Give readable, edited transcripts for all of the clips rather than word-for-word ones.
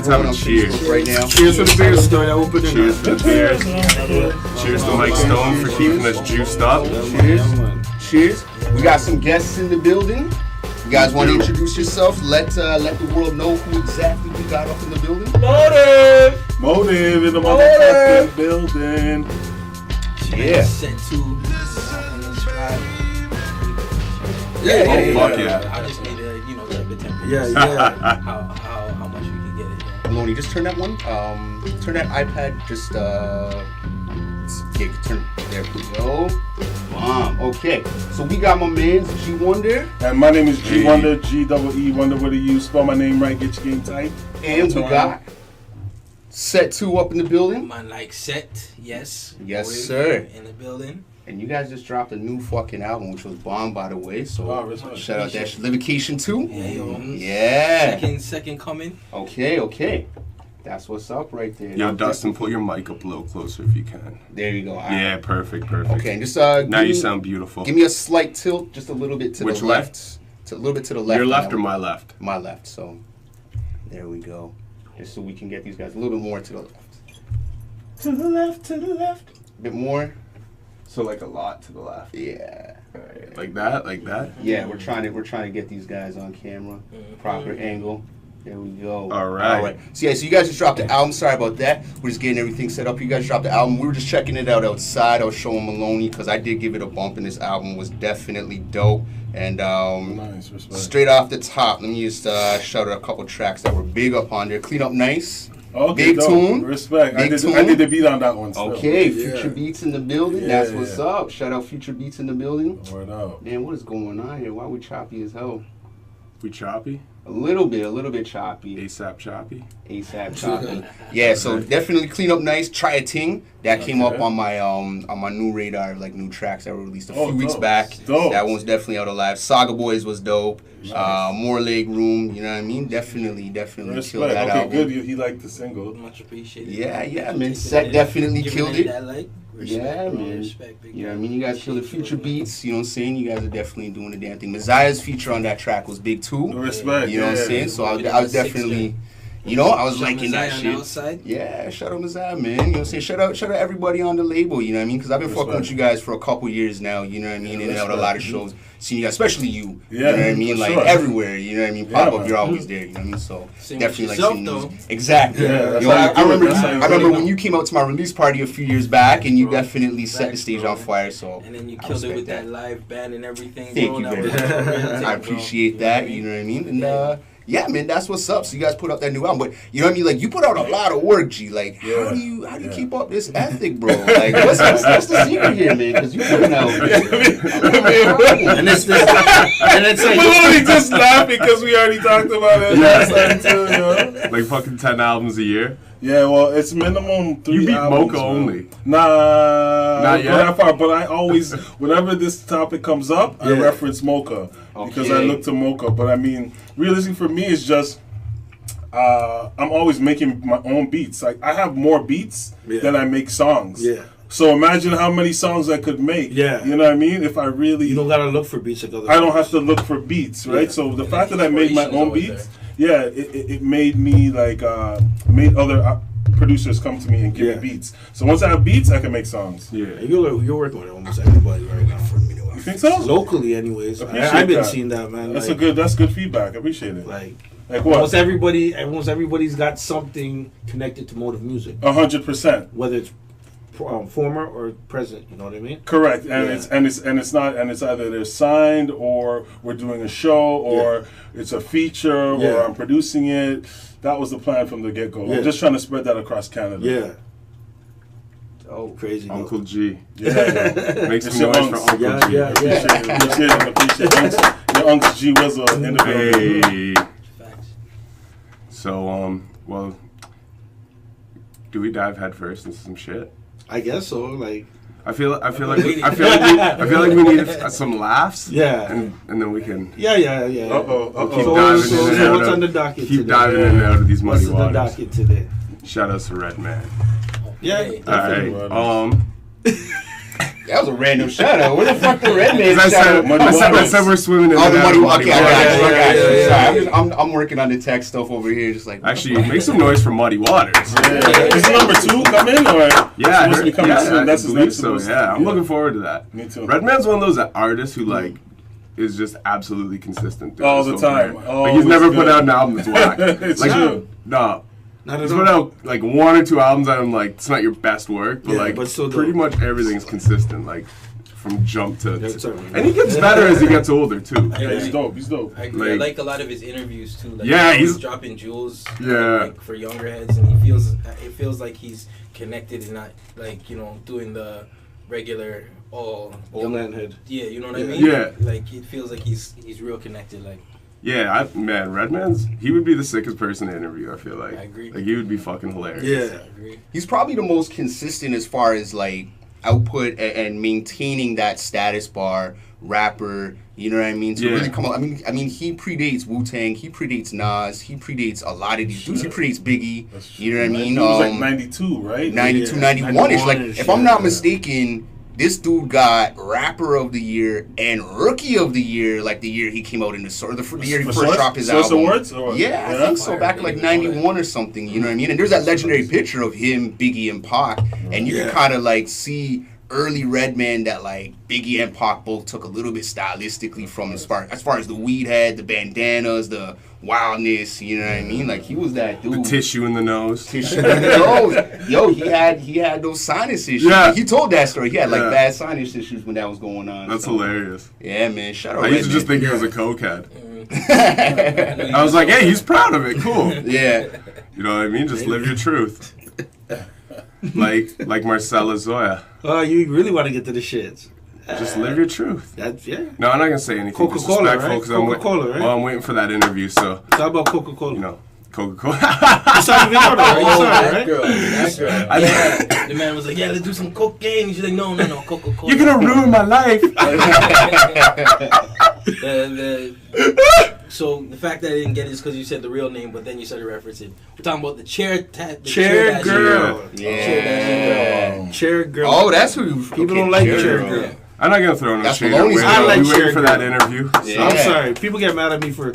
Let's have a cheers right now. Cheers for the beers, Stoan. Cheers for the beers. Cheers to Mike Stoan for keeping us juiced up. Cheers. We got some guests in the building. You guys want to introduce yourself? Let the world know who exactly we got up in the building. Motive in the motherfucking building. Yeah. Set2. Yeah. Fuck yeah. I just need to, check the temperature. Yeah. How much we can get it. Maloney, just turn that one. Turn that iPad. Just turn. There we go. Okay. So we got my man's G Wunder. And my name is G Wunder. G-E-E Wonder. What do you spell my name right? Get your game tight. And we got Set2 up in the building. Man, like set, yes. Yes, Motive sir. In the building. And you guys just dropped a new fucking album, which was bomb, by the way. So shout out that Livication 2. Yeah. Second coming. Okay. That's what's up right there. Yo, Dustin, pull your mic up a little closer if you can. There you go. Yeah, perfect. Okay, and just now you sound beautiful. Give me a slight tilt, just a little bit to Which the left? left. A little bit to the left. Your left or my left? My left. So there we go. Just so we can get these guys a little bit more to the left. To the left. A bit more. So like a lot to the left. Yeah. Right. Like that? Yeah, we're trying to get these guys on camera. Proper angle. There we go. All right. So you guys just dropped the album. Sorry about that. We're just getting everything set up. You guys dropped the album. We were just checking it out outside. I was showing Maloney because I did give it a bump, and this album was definitely dope. And Nice, respect. straight off the top, let me just shout out a couple tracks that were big up on there. Clean Up Nice. Okay, Big dope. Tune. Respect. I Big did Tune. the beat on that one still. Okay, Future Beats in the building. Yeah. That's what's up. Shout out Future Beats in the building. Word up. Man, what is going on here? Why are we choppy as hell? We choppy? A little bit choppy. ASAP choppy? ASAP choppy. Yeah, so definitely Clean Up Nice. Try a Ting. That came up on my new radar, like new tracks that were released a few weeks back. Dope. That one's definitely out alive. Saga Boys was dope. Nice. More Leg Room, you know what I mean? Definitely Respect. killed that album. Good. He liked the single. Much appreciated. Yeah, man. Set definitely killed it. Respect, Yeah, bro. man. Respect, big You know what I guy. mean? You guys killed the Future Beats. You know what I'm saying? You guys are definitely doing the damn thing. Messiah's feature on that track was big too. Respect. You know what I'm saying? So I was definitely, I was liking that shit. Yeah, shout out Messiah, man. You know what I'm saying? Shout out everybody on the label. You know what I mean? Because I've been fucking with you guys for a couple years now. You know what I mean? In and out a lot of shows. Seeing you guys, especially you. Yeah, you know what I mean? Like everywhere. You know what I mean? Pop up, man. you're always there. You know what I mean? So Same definitely with like yourself, seeing though. these. Exactly. Yeah, I remember when you came out to my release party a few years back, and you definitely set the stage on fire. So and then you killed it with that live band and everything. Thank you very much. I appreciate that. You know what I mean? And yeah, man, that's what's up. So you guys put out that new album, but you know what I mean? Like you put out a lot of work, G. Like how do you keep up this ethic, bro? Like what's the secret here, man? Because you putting out. And it's like We're only just laughing because we already talked about it last time too, Like fucking 10 albums a year? Yeah, well, it's minimum 3 You beat albums, Mocha only. Nah, Not yet? go that far. But I always, whenever this topic comes up, I reference Mocha because I look to Mocha. But I mean, realistically for me, it's just I'm always making my own beats. Like I have more beats than I make songs. Yeah. So imagine how many songs I could make. Yeah. You know what I mean? If I really, You don't gotta look for beats like other. I don't have to look for beats, right? Yeah. So the fact that I made my own Inspiration's beats, it made me like made other producers come to me and give me beats. So once I have beats, I can make songs. Yeah. And you're working with almost everybody right now. You think so? Locally, anyways. Appreciate I've been that. seeing that, man. That's like, that's good feedback. I appreciate it. Like what? almost everybody's got something connected to Motive music, 100%. whether it's former or present. You know what I mean? Correct, and it's either they're signed or we're doing a show or it's a feature or I'm producing it. That was the plan from the get go. I'm just trying to spread that across Canada. Yeah. Oh, Crazy. Uncle G. Yeah. Make It's some your noise for unks. Uncle G. Yeah. Appreciate it. Your Uncle G Wizzle in the building. Hey. So, well, do we dive head first into some shit? I guess so. Like. I feel like we need some laughs. Yeah. And then we can Yeah. Uh-oh. keep So diving in and out what's of- on the docket keep today? diving in and out of these muddy What's on the waters. docket today? Shout out to Red Man. Yeah. All right. That was a random shout out. Where the fuck the Redman shout out? I said we're swimming in the muddy water. Okay, I got you. Yeah. Sorry, I'm working on the tech stuff over here. Just like Actually, make some noise for Muddy Waters. Is number 2 coming or? Yeah, supposed to be coming soon. That's his next. So yeah, I'm looking forward to that. Me too. Redman's one of those artists who like is just absolutely consistent throughout All his the whole time. career. Oh, Like he's never put out an album that's whack. It's Like true. no. Not He's at put all. out like 1 or 2 albums that I'm like, it's not your best work, but Yeah, like but still dope. pretty much everything's consistent, like from jump to. Yeah, it's alright. And he gets better as he gets older too. Yeah, he's dope. He's dope. I agree. I Like- like a lot of his interviews too. Like Yeah, he's he's- dropping jewels. Yeah. Like for younger heads, and it feels like he's connected and not like doing the regular Old man head. Yeah, you know what I mean. Yeah. Like it feels like he's real connected. Like Yeah, man, he would be the sickest person to interview. I feel like. I agree. Like he would be fucking hilarious. Yeah. I agree. he's probably the most consistent as far as like output and maintaining that status bar rapper. You know what I mean? To Yeah. really come out. I mean, he predates Wu-Tang. He predates Nas. He predates a lot of these dudes. He predates Biggie. That's You know what I mean? He was like 92, right? 92, Yeah, 91-ish. Like, 91-ish, if I'm not yeah. mistaken, this dude got Rapper of the Year and Rookie of the Year, like the year he came out in the year he For first Source? dropped his Source album. Awards, or what? Yeah, I think so. Back in like 91 or something, you know what I mean? And there's that legendary picture of him, Biggie, and Pac, and you can kind of like see early Redman that like Biggie and Pac both took a little bit stylistically from as far as the weed head, the bandanas, the wildness, you know what I mean? Like he was that dude. The tissue in the nose. Tissue in the nose. Yo, he had those sinus issues. Yeah. He told that story. He had like Yeah. bad sinus issues when that was going on. That's so. hilarious. Yeah, man. Shout out I used to just Redman. think he was a cokehead. I was like, hey, he's proud of it. Cool. Yeah. You know what I mean? Just live your truth. Like Marcella Zoya. Oh, you really want to get to the shits. Just live your truth. That's, yeah. No, I'm not gonna say anything Coca-Cola, disrespectful right? 'cause Coca-Cola, right? Well, I'm waiting for that interview, so It's all about Coca-Cola. you know, Coca-Cola. You saw the video, though, right? You saw it, that right? girl. Yeah. The man was like, yeah, let's do some cocaine. And she's like, no, Coca-Cola. You're gonna ruin my life. So the fact that I didn't get it is because you said the real name, but then you started referencing. We're talking about the chair Chair girl. Yeah. Chair girl. Oh, that's who you. People don't like chair girl. Yeah. I'm not gonna throw no That's shade. Maloney's I like We waiting Chair for that Girl. interview. Yeah. I'm sorry. People get mad at me for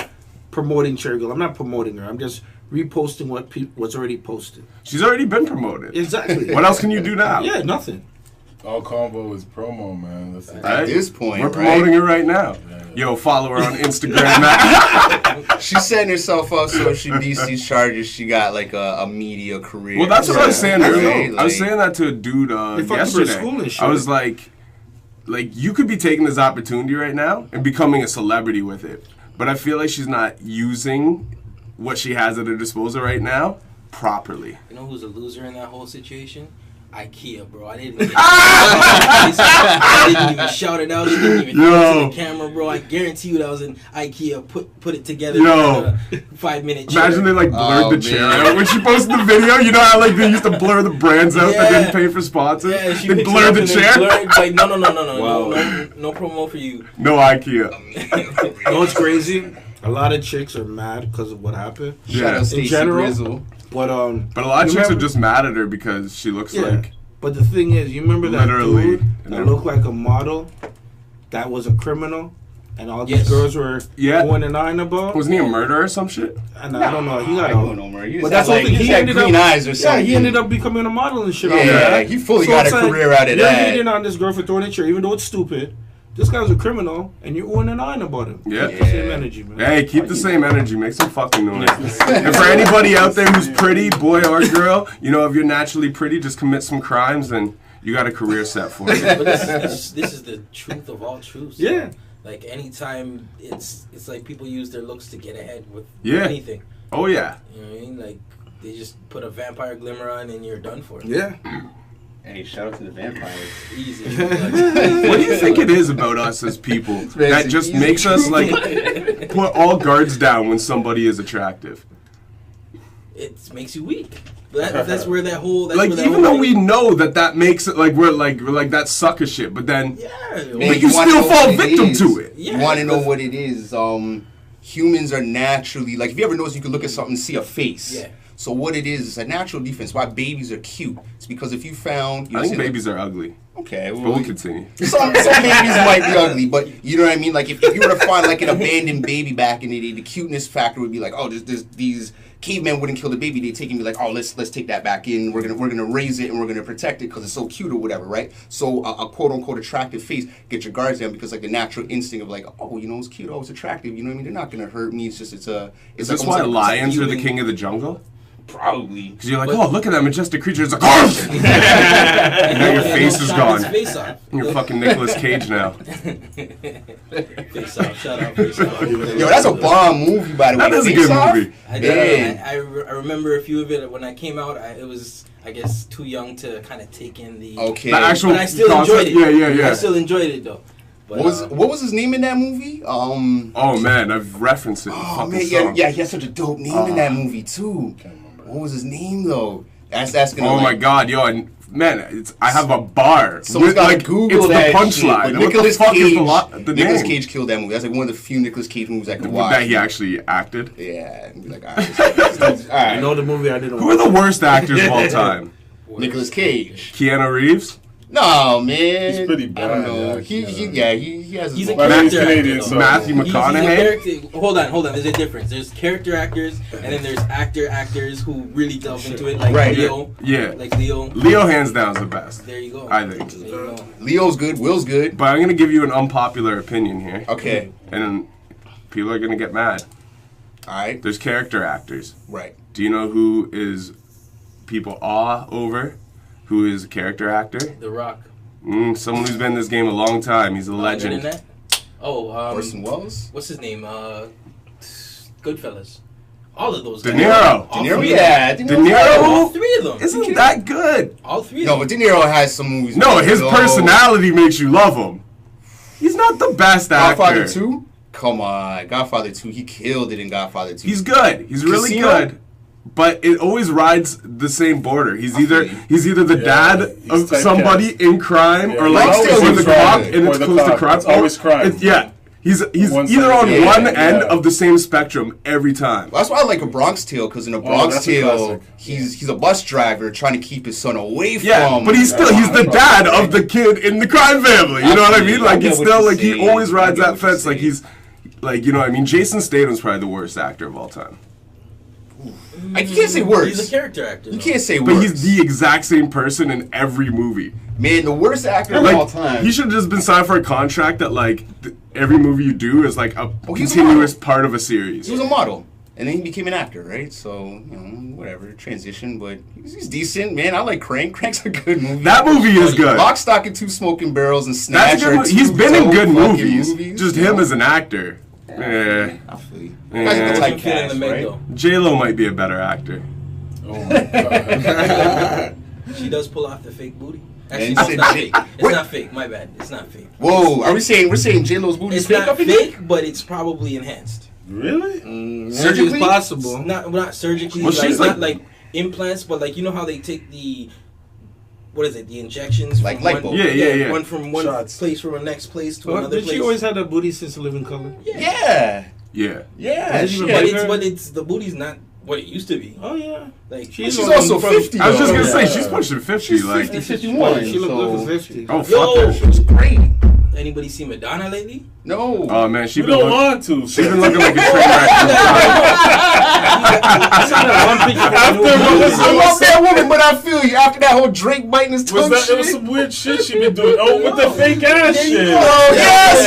promoting Chair Girl. I'm not promoting her. I'm just reposting what's already posted. She's already been promoted. Exactly. What else can you do now? Yeah, nothing. All combo is promo, man. That's it. At this point, We're right? promoting her right now. Yo, follow her on Instagram. Matt. She's setting herself up so if she beats these charges, she got like a media career. Well, that's what I was saying Right? earlier. I was Like- saying that to a dude They fucking for yesterday. school and shit. I was like, you could be taking this opportunity right now and becoming a celebrity with it. But I feel like she's not using what she has at her disposal right now properly. You know who's a loser in that whole situation? IKEA, bro. I didn't even shout it out. She didn't even Yo. come to the camera, bro. I guarantee you that was in IKEA. Put it together. Yo. In a 5-minute. Imagine they like blurred Oh, the chair man. out when she posted the video. You know how like they used to blur the brands out that Yeah. didn't pay for sponsors? Yeah, she They picked it blurred up the and then chair. blurred, like, no, Wow. no promo for you. No IKEA. You know what's crazy? A lot of chicks are mad because of what happened. Shout Yeah. out Stacey general? Grizzle. But But a lot of you chicks are remember- just mad at her because she looks Yeah. like But the thing is, you remember that Literally. dude that looked like a model that was a criminal, and all these Yes. girls were Yeah. going and eyeing about. wasn't he a murderer or some shit? And I don't know. He got I don't know, man. He But just that's had, what like, he had ended green up. eyes or Yeah, something. he ended up becoming a model and shit. Yeah, after that. like, he fully got it's a career out of you're that. hating on this girl for throwing a chair, even though it's stupid. This guy's a criminal, and you're on and eyeing about him. Yeah. Keep the same energy, man. Hey, keep the same energy. Make some fucking noise. And for anybody out there who's pretty, boy or girl, you know, if you're naturally pretty, just commit some crimes and you got a career set for you. But this is the truth of all truths. Yeah. Like anytime it's like people use their looks to get ahead with Yeah. anything. Oh, yeah. You know what I mean? Like they just put a vampire glimmer on and you're done for. Yeah. Hey, shout out to the vampires. Easy. What do you think it is about us as people that just easy. makes us, like, put all guards down when somebody is attractive? It makes you weak. That's where that whole. That's Like, where that even whole though thing- we know that makes it, like, we're like that sucker shit, but then Yeah. Man, But you wanna still know fall what it victim is? to it. You Yeah, want to know because- what it is? Humans are naturally, like, if you ever notice, you can look at something and see a face. Yeah. So what it is, it's a natural defense. Why babies are cute. It's because if you found, you I know, think say, babies are ugly. Okay, But we'll continue. Some babies might be ugly, but you know what I mean? Like, if you were to find, like, an abandoned baby back in the day, the cuteness factor would be like, oh, these cavemen wouldn't kill the baby. They'd take and be like, oh, let's take that back in. We're gonna raise it and we're gonna protect it because it's so cute or whatever, right? So a quote-unquote attractive face, get your guards down because, like, the natural instinct of, like, oh, you know, it's cute, oh, it's attractive, you know what I mean? They're not gonna hurt me. It's just, Is this why lions are the king of the jungle? Probably. Because you're like, oh, look at that majestic creature. It's like, oh! And now your face is gone. Face off. You're fucking Nicolas Cage now. Face off. Shout out. Face off. Yo, that's a bomb movie, by the way. That is a good movie. I remember a few of it when I came out. It was, I guess, too young to kind of take in the. Okay. The actual but I still enjoyed it. Yeah. I still enjoyed it though. But, what was his name in that movie? Oh man, I've referenced it. Oh man, yeah, he has such a dope name in that movie too. What was his name though? That's gonna. Oh my god, yo, and man, I have a bar. Someone's gotta Google it's that. It's the punchline. Nicolas Cage. Nicolas Cage killed that movie. That's like one of the few Nicolas Cage movies I could watch. That he actually acted. Yeah, and be like, all right. I know the movie I didn't. Who are the worst actors of all time? Nicolas Cage. Keanu Reeves. No, man. He's pretty bad. I don't know. Yeah, He has. He's a character Canadian, actor. Matthew McConaughey. Hold on. There's a difference. There's character actors, and then there's actors who really delve into it, like Leo. Yeah. Like Leo. Leo, hands down, is the best. There you go. I think. There you go. Leo's good. Will's good. But I'm gonna give you an unpopular opinion here. Okay. And people are gonna get mad. All right. There's character actors. Right. Do you know who is people awe over? Who is a character actor? The Rock. Someone who's been in this game a long time. He's a legend. Internet? Orson Welles. What's his name? Goodfellas. All of those De guys. Niro. All De Niro. three Yeah. De Niro. All three of them. Isn't that good? All three of No, them. but De Niro has some movies. No, his personality makes you love him. He's not the best actor. Godfather 2? Come on. Godfather 2. He killed it in Godfather 2. He's good. He's really Casino? good. But it always rides the same border. He's either the dad of somebody in crime or like Still the cop, and it's close to crime. It's always crime. He's One either on side. one end of the same spectrum every time. Well, that's why I like A Bronx Tale, because in A Bronx that's a Tale, classic. he's a bus driver trying to keep his son away from. Yeah, but he's the dad of the kid in the crime family. You know what I mean? Like he's still like he always rides that fence. Like he's like, you know what I mean? Jason Statham's probably the worst actor of all time. You can't say worse. He's a character actor. You can't say But worse. he's the exact same person in every movie. Man, the worst actor of all time. He should have just been signed for a contract that like every movie you do is like a he's a continuous model. part of a series. He was a model, and then he became an actor, right? So, you know, whatever, transition, but he's decent, man. I like Crank. Crank's a good movie. That movie is good. Lock, Stock, and Two Smoking Barrels and That's a Snatch good are movie. He's two been in dope good fucking movies. Just him as an actor. I feel you. Yeah. Guys are the Don't fit in the typecast, Meg, right? though. J-Lo might be a better actor. Oh my god. She does pull off the fake booty. And Actually, you no, it's said not J- fake. It's Wait. not fake. My bad. It's not fake. Whoa, we're saying J-Lo's booty It's is fake not up in there? fake, but it's probably enhanced. Really? Surgically? It's possible. Not surgically. Well, like, she's not like- like implants, but like you know how they take the. What is it? The injections Like from lipo. one, Yeah. one from one Shots. place from the next place to Well, another did place. she always have that booty since Living Color? Yeah. Yeah. Yeah, Is it even shit. but bigger? it's the booty's not what it used to be. Oh yeah. Like She's also 50. I was just though. gonna say she's pushing 50. She's like 50, 51. She looked so- good for 50. oh fuck Yo. that She shit. was great. Anybody see Madonna lately? No. Oh man, she We been don't look, want to. she's been looking like a train wreck. I saw that one picture After from the what movie. was I love that woman, but I feel you. After that whole Drake biting his tongue Was that? It was shit. some weird shit she been doing. Oh, with the fake ass shit. Oh, yes.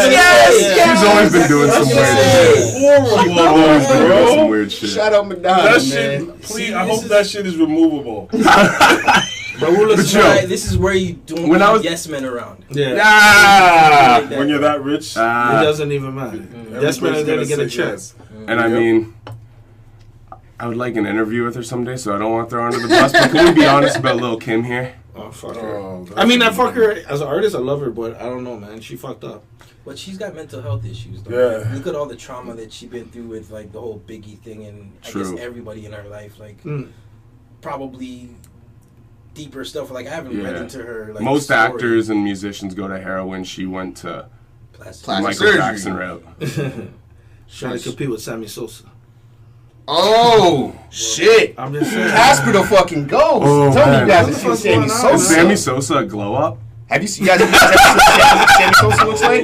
She's always been doing some weird shit. Horrible, Always been doing some bro. weird shit. Shout out Madonna, That man. shit. Please, See, I this hope is- that shit is removable. But who looks But yo, Right, this is where you don't When I have was- yes men around. Yeah. Ah! Like that. When you're that rich, It doesn't even matter. Yes, man, everybody's they're gonna get a say check. yes. And I mean, I would like an interview with her someday, so I don't want to throw her under the bus. But can we be honest about Lil Kim here? Oh fuck her. Oh, I mean, I fuck her as an artist. I love her, but I don't know, man. She fucked up. But she's got mental health issues, though. Yeah. Look at all the trauma that she's been through with like the whole Biggie thing, and I True. guess everybody in her life, like Mm. probably deeper stuff. Like I haven't read Yeah. into her. Like Most story. actors and musicians go to heroin. She went to Plastic. Plastic Michael surgery. Jackson route. Trying to compete with Sammy Sosa. Oh, shit. I'm just saying. Casper the fucking ghost. Oh, Tell me man. you guys What have the seen fuck's Sammy going on? Is Sosa. Sammy Sosa a glow up? Have you seen guys ever seen what Sammy Sosa looks like?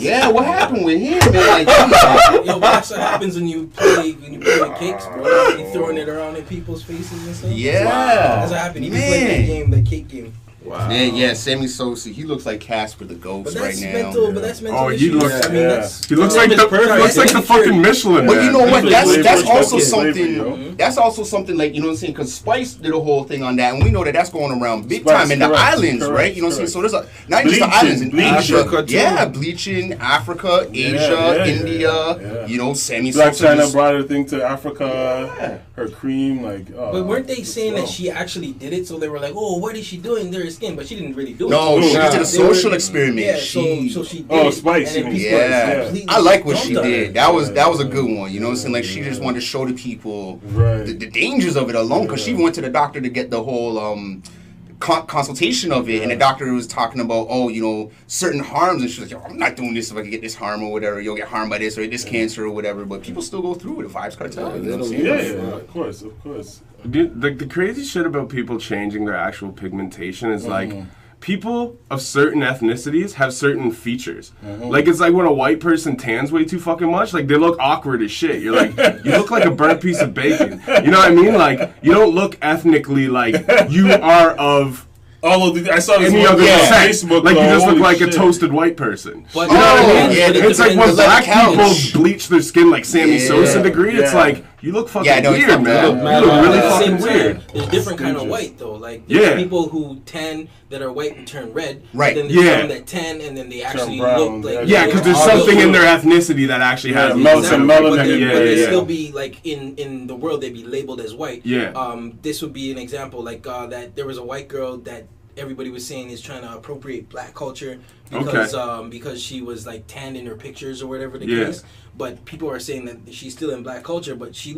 Yeah, what happened with him? Man? Like, yo, that's what happens when you play with cakes, bro. You throwing it around in people's faces and stuff. Yeah. That's what happened. He just played that game, the cake game. Wow. Yeah, Sammy Sosa, he looks like Casper the Ghost right now. But that's mental. Oh, he looks. I mean, that's, he looks like the fucking Michelin. But you know what? That's also slavery, something. That's also something like, you know what I'm saying? Because Spice did a whole thing on that, and we know that that's going around big time in the islands, right? You know what I'm saying? So there's not just the islands in Asia, bleaching, Africa, Asia, India. You know, Sammy Black Sosa. China brought her thing to Africa. Her cream, like. But weren't they saying that she actually did it? So they were like, "Oh, what is she doing to her skin?" But she didn't really do it. No, she did a social experiment. Yeah, so she did. Oh, Spice. I like what she did. That was a good one. You know what I'm saying? Like, she just wanted to show the people the dangers of it alone, because she went to the doctor to get the whole consultation of it, and the doctor was talking about, certain harms, and she was like, I'm not doing this if I can get this harm or whatever. You'll get harmed by this or this cancer or whatever. But people still go through it. The Vibes Cartel. You know what I'm saying? Of course. The crazy shit about people changing their actual pigmentation is like, people of certain ethnicities have certain features. Like, it's like when a white person tans way too fucking much, like, they look awkward as shit. You're like, you look like a burnt piece of bacon. You know what I mean? Like, you don't look ethnically like you are of I saw this any other Facebook. Like, you just look like a toasted white person. But, you know what I mean? Yeah, it's like when black people bleach their skin like Sammy Sosa degree, it's like, you look fucking weird, man. You look really fucking weird. There's different kind of white, though. Like, there's people who tan that are white and turn red. Right. Then there's some that tan and then they actually look like... Yeah, because there's something in their ethnicity that actually has... melanin. But they still be, like, in the world, they'd be labeled as white. Yeah. This would be an example, like, that there was a white girl that everybody was saying is trying to appropriate black culture because she was like tanned in her pictures or whatever the case. But people are saying that she's still in black culture, but she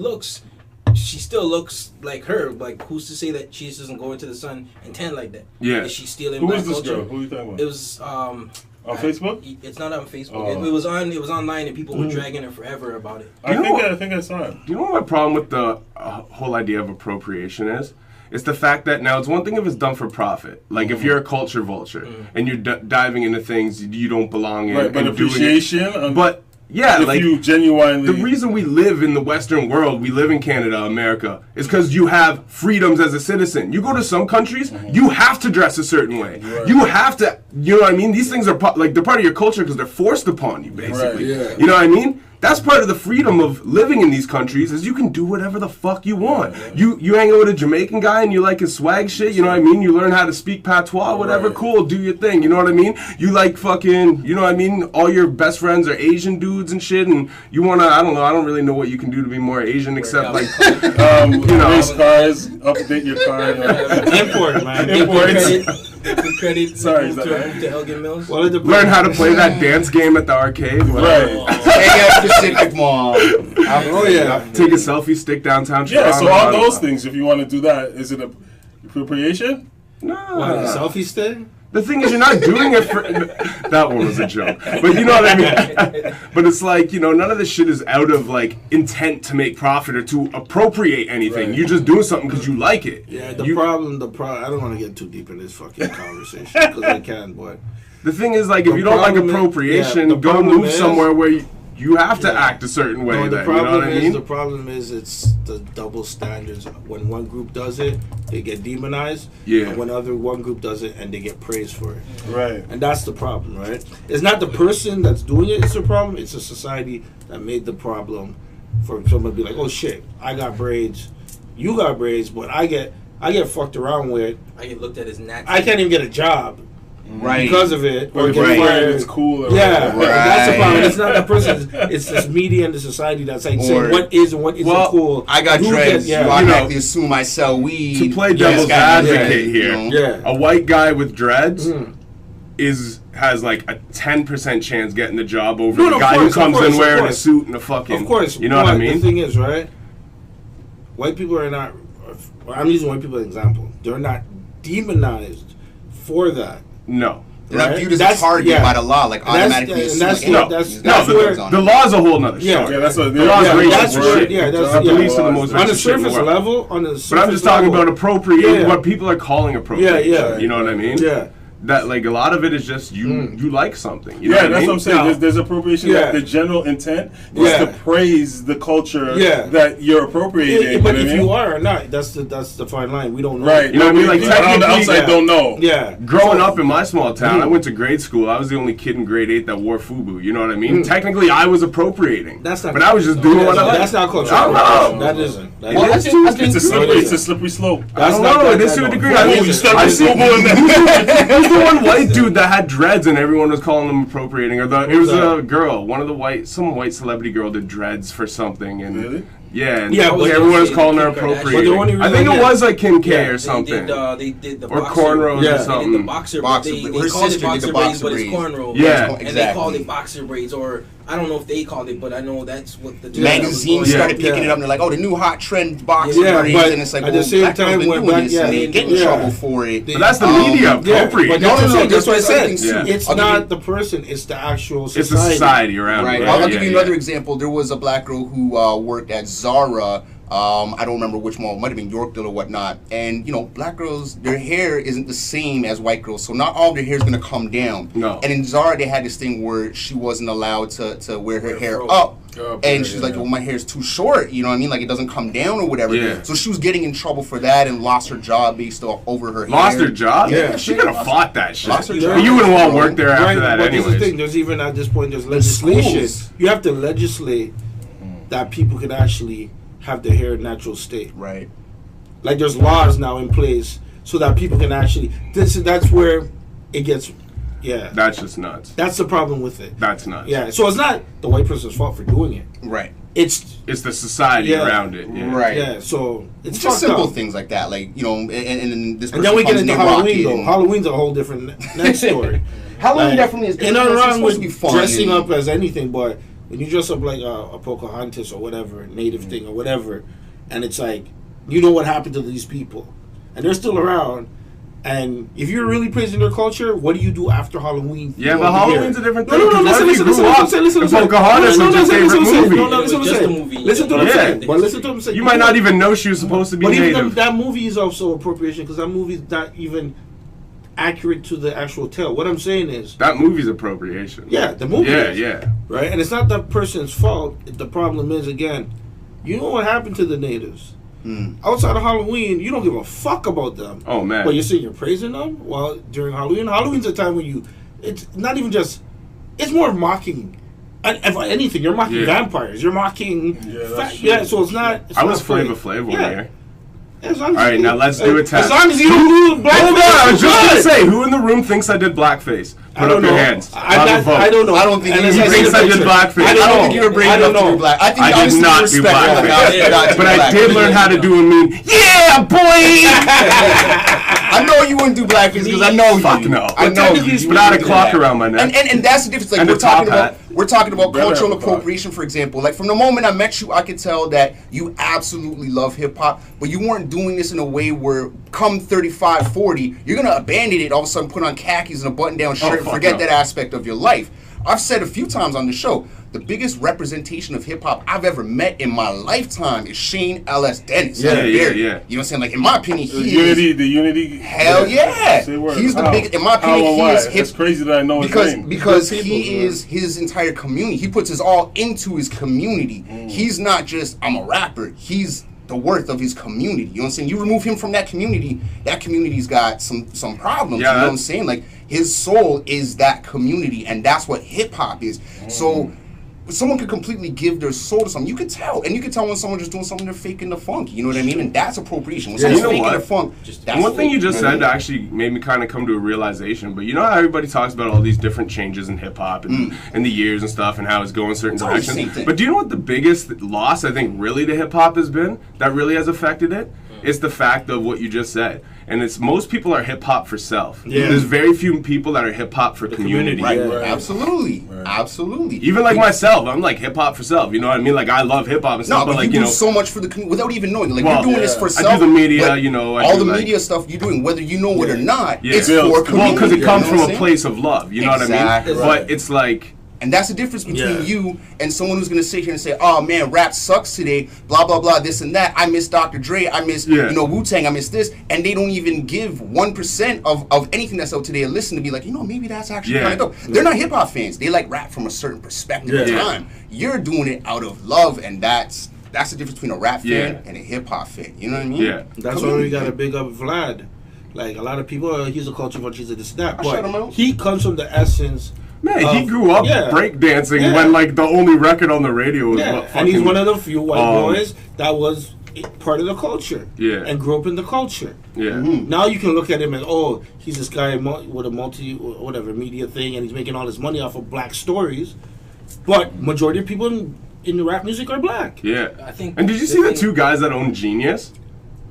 still looks like her. Like, who's to say that she just doesn't go into the sun and tan like that? Yeah. Is she still in black culture? Who is this girl? Who are you talking about? It was on Facebook? It's not on Facebook. It was online, and people were dragging her forever about it. I think I saw it. Do you know what my problem with the whole idea of appropriation is? It's the fact that now it's one thing if it's done for profit. Like if you're a culture vulture and you're diving into things you don't belong in. Right, but appreciation. But yeah, if like you genuinely. The reason we live in the Western world, we live in Canada, America, is because you have freedoms as a citizen. You go to some countries, you have to dress a certain way. Right. You have to, you know what I mean? These things are they're part of your culture because they're forced upon you, basically. Right, You know what I mean? That's part of the freedom of living in these countries is you can do whatever the fuck you want. You hang out with a Jamaican guy and you like his swag shit, you know what I mean? You learn how to speak patois, whatever, cool, do your thing, you know what I mean? You like fucking, you know what I mean? All your best friends are Asian dudes and shit, and you wanna, I don't really know what you can do to be more Asian except like, race cars, update your car. Import, man. Imports. Credit. Sorry, to Elgin Mills. Learn how to play that dance game at the arcade. Right. Pacific Mall. Take a selfie stick downtown. Yeah, so all those things, if you want to do that, is it appropriation? No. What, a selfie stick? The thing is, you're not doing it for... That one was a joke. But you know what I mean? But it's like, none of this shit is out of, like, intent to make profit or to appropriate anything. Right. You're just doing something because you like it. Yeah, the problem... I don't want to get too deep in this fucking conversation because I can, but... The thing is, like, if you don't like appropriation, go move somewhere where you have to act a certain way. The problem is it's the double standards. When one group does it, they get demonized. Yeah. And when one group does it, and they get praised for it. Right. And that's the problem, right? It's not the person that's doing it. It's the problem. It's a society that made the problem for someone to be like, oh shit, I got braids, you got braids, but I get fucked around with. I get looked at as natural. I can't even get a job. Right. Because of it. Or get fired, it's cool. That's the problem. It's not the person. It's this media and the society that's like saying what is and what isn't cool. I got dreads. You automatically assume I sell weed. To play devil's advocate here, a white guy with dreads has like a 10% chance getting the job over the guy who comes in wearing a suit and a fucking... Of course. You know what I mean? The thing is, right? White people are not... I'm using white people as an example. They're not demonized for that. No. They're not viewed as a target by the law, like automatically. That's where the law is a whole nother shit. Yeah, that's what the law is racist shit. Yeah, that's the most on the surface level. But I'm just talking about appropriating what people are calling appropriation. You know what I mean? Yeah. that like a lot of it is just you like something. You know that's what I'm saying. No. There's appropriation. That the general intent is to praise the culture that you're appropriating. But if you are or not, that's the fine line. We don't know. Right. You know what I mean? Like technically, on the outside don't know. Yeah. Growing up in my small town, I went to grade school. I was the only kid in grade 8 that wore FUBU. You know what I mean? Technically, I was appropriating. That's not. But I was just doing what I was. That's not culture. I don't know. That isn't. It's a slippery slope. I don't know. It is to a degree. I see who's the one white dude that had dreads and everyone was calling him appropriating, or it was a girl, some white celebrity girl did dreads for something, and really? Everyone was calling her appropriating. I think it was like Kim K or something. They did the or cornrows or something. They did the boxer braids. They called it boxer braids, but it's cornrows. Yeah, and they called it boxer braids, or I don't know if they called it, but I know that's what the magazines started picking it up. And they're like, "Oh, the new hot trend boxer braids," and it's like, at the same time, when they get in trouble for it. But that's the media appropriate. No, that's what I said. It's not the person; it's the actual society. It's the society around. Right. I'll give you another example. There was a black girl who worked at Zara. I don't remember which mall. It might have been Yorkdale or whatnot. And, black girls, their hair isn't the same as white girls. So not all of their hair is going to come down. No. And in Zara, they had this thing where she wasn't allowed to wear her hair up. And she's like, well, my hair's too short. You know what I mean? Like, it doesn't come down or whatever. Yeah. So she was getting in trouble for that and lost her job based over her hair. Lost her job? Yeah. She could have fought that shit. Lost her job. You wouldn't want to work there after that but anyways. But the thing, there's even at this point, there's legislation. You have to legislate that people can actually have their hair in natural state. Right. Like there's laws now in place so that people can actually. That's where it gets. Yeah. That's just nuts. That's the problem with it. That's nuts. Yeah. So it's not the white person's fault for doing it. Right. It's the society around it. Yeah. Right. Yeah. So it's just simple things like that, like and this. And then we get into Halloween though. Halloween's a whole different next story. Halloween definitely is. And nothing wrong with dressing up as anything, but when you dress up like a Pocahontas or whatever, native thing or whatever, and it's like, you know what happened to these people. And they're still around. And if you're really praising their culture, what do you do after Halloween? Yeah, but Halloween's a different thing. No, listen. Pocahontas was your favorite movie. Listen to what I'm saying. But listen to what I'm saying. You might not even know she was supposed to be native. But even that movie is also appropriation because that movie is not even accurate to the actual tale. What I'm saying is that movie's appropriation. Yeah, the movie. Yeah. Right, and it's not that person's fault. The problem is again, you know what happened to the natives. Outside of Halloween, you don't give a fuck about them. Oh man! But you're saying you're praising them. Well, during Halloween's a time when it's not even just. It's more mocking. If anything, you're mocking vampires. You're mocking. So it's not. I was Flavor Flav one year. All right, now let's do a test. As long as you don't do blackface. Hold on, I was just gonna say, who in the room thinks I did blackface? Put up your hands. I don't know. I don't think he thinks I did blackface. I don't think you were brave enough to do black. I did not do blackface, but I did learn how to do a mean. Yeah, boy. I know you wouldn't do blackface because I know you. Fuck no. I know you. Without a clock around my neck. And that's the difference. Like we're talking about cultural appropriation, for example. Like from the moment I met you, I could tell that you absolutely love hip hop, but you weren't doing this in a way where come 35, 40, you're gonna abandon it, all of a sudden put on khakis and a button-down shirt and forget that aspect of your life. I've said a few times on the show, the biggest representation of hip hop I've ever met in my lifetime is Shane L.S. Dennis. Yeah. You know what I'm saying? Like in my opinion, the Unity. Hell yeah. He's the biggest. In my opinion, he is hip. It's crazy that I know his name. Because he is his entire community. He puts his all into his community. He's not just I'm a rapper. He's the worth of his community. You know what I'm saying? You remove him from that community's got some problems. Yeah, you know what I'm saying? Like his soul is that community, and that's what hip hop is. So someone could completely give their soul to something. You could tell, and you could tell when someone's just doing something, they're faking the funk. You know what I mean? And that's appropriation. When someone's faking the funk, that's one thing you just said actually made me kind of come to a realization. But you know how everybody talks about all these different changes in hip hop and the years and stuff and how it's going certain directions. But do you know what the biggest loss I think really to hip hop has been that really has affected it? It's the fact of what you just said. And it's most people are hip hop for self. Yeah. There's very few people that are hip hop for community. Right. Absolutely. Absolutely. Even like myself, I'm like hip hop for self. You know what I mean? Like I love hip hop and stuff. But like you do so much for the community without even knowing. Like you're doing this for self. I do the media, you know. All the media stuff you're doing, whether you know it or not, it's for community. Well, because it comes from a place of love. You know what I mean? But it's like And that's the difference between Yeah. you and someone who's going to sit here and say, oh, man, rap sucks today, blah, blah, blah, this and that. I miss Dr. Dre. I miss, Wu-Tang. I miss this. And they don't even give 1% of anything that's out today a listen to be like, maybe that's actually kind of dope. They're not hip-hop fans. They like rap from a certain perspective of time. You're doing it out of love, and that's the difference between a rap fan and a hip-hop fan. You know what I mean? Yeah. That's why we got to big up Vlad. Like, a lot of people, he's a culture vulture, he's a this, that. shut him But out. he comes from the essence. Man, he grew up breakdancing when, like, the only record on the radio was what fucking... And he's one of the few white boys that was part of the culture. Yeah. And grew up in the culture. Yeah. Now you can look at him as, he's this guy with a media thing, and he's making all his money off of black stories. But majority of people in the rap music are black. Yeah. I think. And did you see the two guys that own Genius?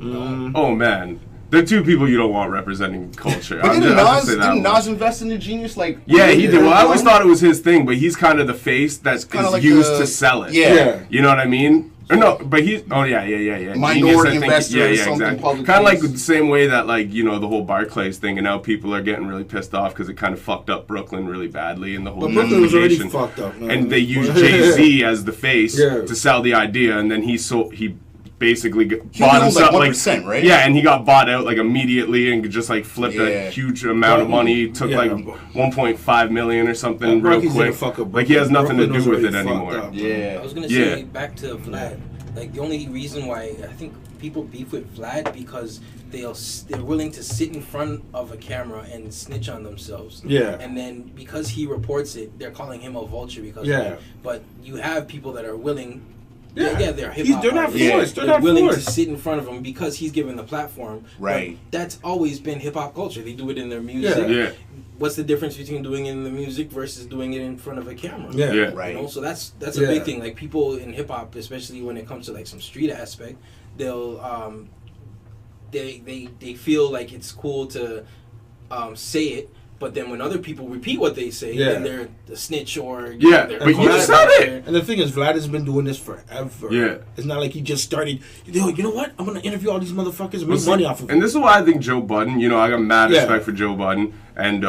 Oh, man. They're two people you don't want representing culture. But didn't Nas invest in the Genius? Like, yeah, he did. Well, I always thought it was his thing, but he's kind of the face that's like used to sell it. Yeah. You know what I mean? Or no, but he's... Oh, yeah. Minority investor or something. Exactly. Kind of like the same way that, like, the whole Barclays thing, and now people are getting really pissed off because it kind of fucked up Brooklyn really badly and the whole... But Brooklyn was already fucked up. Man. And they used Jay-Z as the face to sell the idea, and then he basically bought himself like 1%, right? Yeah, and he got bought out like immediately and just like flipped a huge amount of money. Took like 1.5 million or something real quick. Like he has nothing to do with it anymore. I was gonna say back to Vlad. Like the only reason why I think people beef with Vlad because they're willing to sit in front of a camera and snitch on themselves. Yeah. And then because he reports it, they're calling him a vulture because of it. But you have people that are willing. Yeah, they're hip hop. They're not forced. They're willing to sit in front of him because he's given the platform. Right. But that's always been hip hop culture. They do it in their music. Yeah. What's the difference between doing it in the music versus doing it in front of a camera? Yeah. Right. So that's a big thing. Like people in hip hop, especially when it comes to like some street aspect, they'll they feel like it's cool to say it. But then when other people repeat what they say, then they're the snitch or... but you said it! And the thing is, Vlad has been doing this forever. Yeah. It's not like he just started, you know what? I'm going to interview all these motherfuckers and make money off of them. And this is why I think Joe Budden, I got mad respect for Joe Budden. And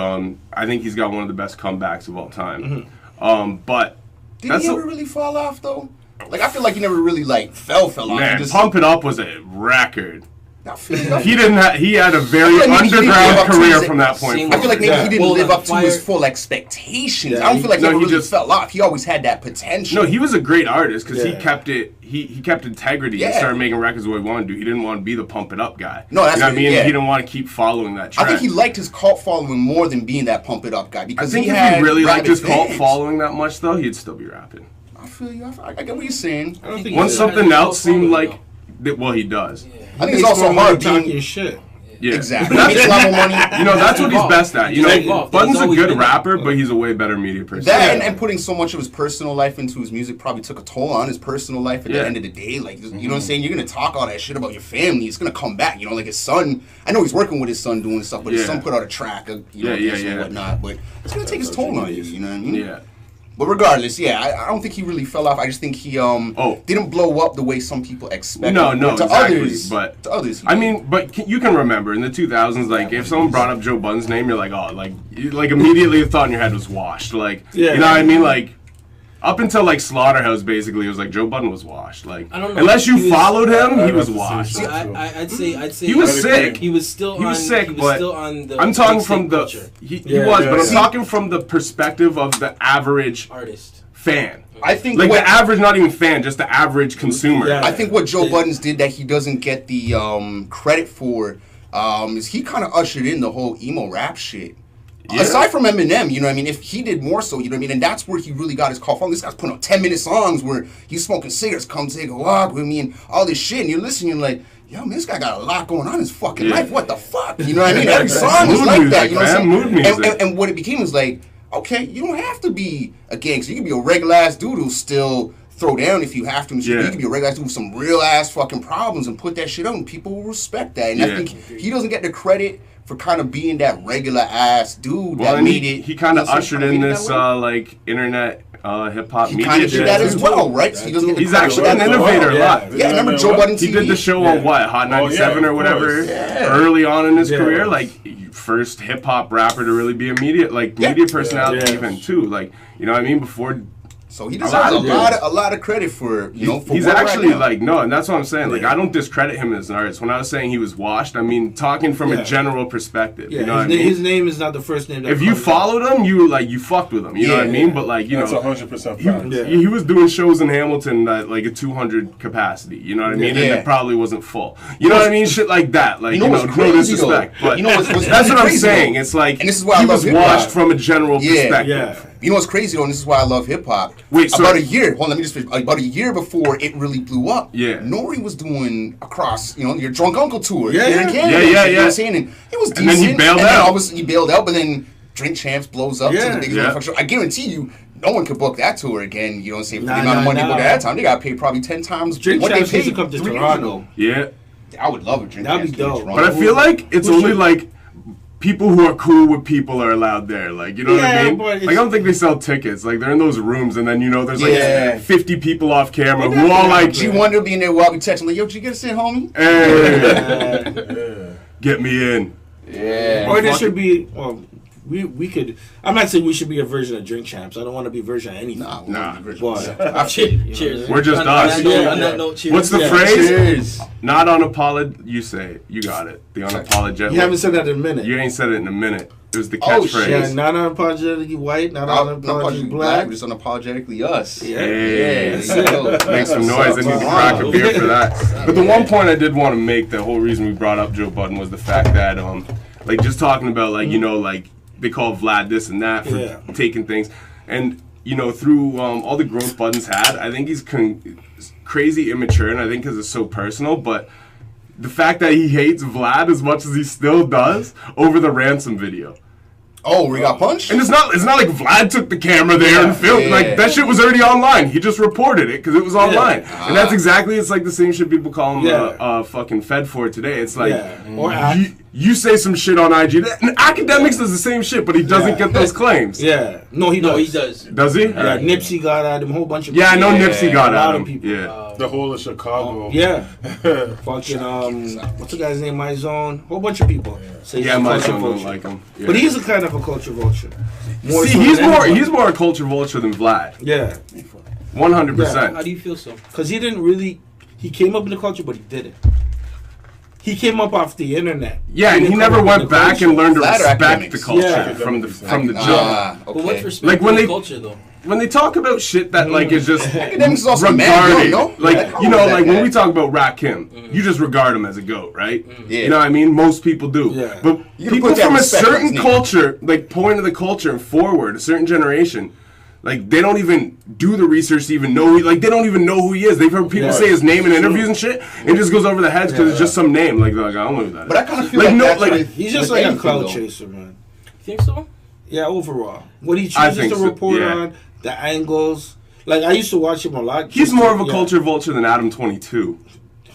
I think he's got one of the best comebacks of all time. But... Did he ever really fall off, though? Like, I feel like he never really, fell off. Man, Pump It Up was a record. He had a very underground career from that point. I feel like maybe he didn't live up to his full expectations. I don't feel like he really fell off. He always had that potential. No, he was a great artist because he kept it. He kept integrity and started making records the way he wanted to do. He didn't want to be the Pump It Up guy. No, that's what I mean. He didn't want to keep following that trend. I think he liked his cult following more than being that Pump It Up guy because if he really liked his cult following that much, though, he'd still be rapping. I feel you. I get what you're saying. Once something else seemed like, well, he does. I think it's also hard talking shit. Yeah, exactly. Makes a lot of money. That's what he's best at. Budden's a good rapper, but he's a way better media person. That and putting so much of his personal life into his music probably took a toll on his personal life at the end of the day. Like, you know what I'm saying? You're gonna talk all that shit about your family. It's gonna come back. Like his son. I know he's working with his son doing stuff, but his son put out a track of this and whatnot. But it's gonna take his toll on you. You know what I mean? Yeah. But regardless, I don't think he really fell off. I just think he didn't blow up the way some people expected. No, exactly. To others, I mean, but you can remember in the 2000s, like if someone brought up Joe Budden's name, you're like, oh, like immediately the thought in your head was washed. Like, you know what I mean? Like, up until like Slaughterhouse, basically, it was like Joe Budden was washed. Like, I don't know. Unless you followed him, he was washed. I'd say he was sick. He was still on the I'm talking from the but I'm talking from the perspective of the average artist fan. I think the average, not even fan, just the average consumer. Yeah. I think what Joe Budden's did that he doesn't get the credit for is he kind of ushered in the whole emo rap shit. Yeah. Aside from Eminem, you know what I mean? If he did more so, you know what I mean? And that's where he really got his call from. This guy's putting out 10-minute songs where he's smoking cigarettes, come take a walk with me and all this shit. And you're listening, you're like, yo, man, this guy got a lot going on in his fucking life. What the fuck? You know what I mean? Every song is like that. You know what I'm saying? Mood music. And what it became was like, okay, you don't have to be a gangster. You can be a regular ass dude who'll still throw down if you have to. You can be a regular ass dude with some real ass fucking problems and put that shit out, and people will respect that. And I think he doesn't get the credit for kind of being that regular ass dude that made it. He kind of ushered in this like internet hip hop media. He kind of did that as well, right? So he's actually an innovator a lot. Yeah, I remember Joe Budden TV. He did the show on Hot 97 or whatever, early on in his career. Like, first hip hop rapper to really be a media personality even too. Like, you know what I mean? Before. So he deserves a lot of credit for, for he's actually like, no, and that's what I'm saying. Like, I don't discredit him as an artist. When I was saying he was washed, I mean, talking from a general perspective. You know what I mean? His name is not the first name. If you followed him, you fucked with him. You know what I mean? But like, that's 100% he was doing shows in Hamilton at like a 200 capacity. You know what I mean? And it probably wasn't full. You know what I mean? Shit like that. Like, no disrespect. But that's what I'm saying. It's like, and this is why he was washed from a general perspective. You know what's crazy though, and this is why I love hip hop. Wait, about a year. Hold on, let me just finish. About a year before it really blew up. Nori was doing across, your Drunk Uncle tour. Yeah. You know what I'm saying? And it was decent. And then he bailed out. Obviously he bailed out, but then Drink Champs blows up to the biggest motherfucker show. I guarantee you, no one could book that tour again. You know what I'm saying? For the amount of money they booked at that time, they got paid probably 10 times Drink what they Champs paid to come to 3 years Toronto. ago. Yeah. I would love a Drink That'd Champs. be dope. But I feel like it's only like people who are cool with people are allowed there. Like, you know what I mean? Like, I don't think they sell tickets. Like, they're in those rooms, and then, there's like 50 people off camera who all like... G Wunder being there while we texting, like, yo, did you get a sit, homie? Hey, get me in. Yeah. Or there should be... We could... I'm not saying we should be a version of Drink Champs. I don't want to be a version of anything. Nah. But, cheers. We're just us. On that note, cheers. What's the phrase? Cheers. Not unapologetic. You say it. You got it. The unapologetic. You haven't said that in a minute. You ain't said it in a minute. It was the catchphrase. Yeah, not unapologetically white, not unapologetically black. We're just unapologetically us. Yeah. Make some noise. I need to crack a beer for that. But the one point I did want to make, the whole reason we brought up Joe Budden, was the fact that, like, just talking about, like, like, they call Vlad this and that for taking things. And, through all the growth Budden's had, I think he's crazy immature, and I think because it's so personal, but the fact that he hates Vlad as much as he still does over the ransom video. Oh, where he got punched? And it's not like Vlad took the camera there and filmed. Like, that shit was already online. He just reported it because it was online. And that's exactly, it's like the same shit people call him fucking Fed for today. It's like, you say some shit on IG. And Academics does the same shit, but he doesn't get those claims. Yeah. No, he does. Does he? Yeah, Nipsey got at him, a whole bunch of people. Yeah, I know Nipsey got at him. People. Yeah. The whole of Chicago. Fucking, what's the guy's name? My Zone. Whole bunch of people. My Zone don't like him. Yeah. But he's a kind of a culture vulture. He's more a culture vulture than Vlad. Yeah. 100%. How do you feel so? Because he didn't really, he came up in the culture, but he didn't. He came up off the internet. Yeah, and he never went back and learned to respect the culture from the jump. But what's respect like when the culture, though? When they talk about shit that like is just Academics is also regarded, man, like when we talk about Rakim, you just regard him as a goat, right? Yeah. You know what I mean? Most people do. Yeah. But people from a certain culture, like point of the culture and forward, a certain generation, like they don't even do the research to even know. They don't even know who he is. They've heard people say his name in interviews and shit, and it just goes over their heads because it's just some name. Like I don't know who that is. But I kind of feel he's just like a cloud chaser, man. You think so? Yeah, overall, what he chooses to report on, the angles. Like I used to watch him a lot. He's more of a culture vulture than Adam 22.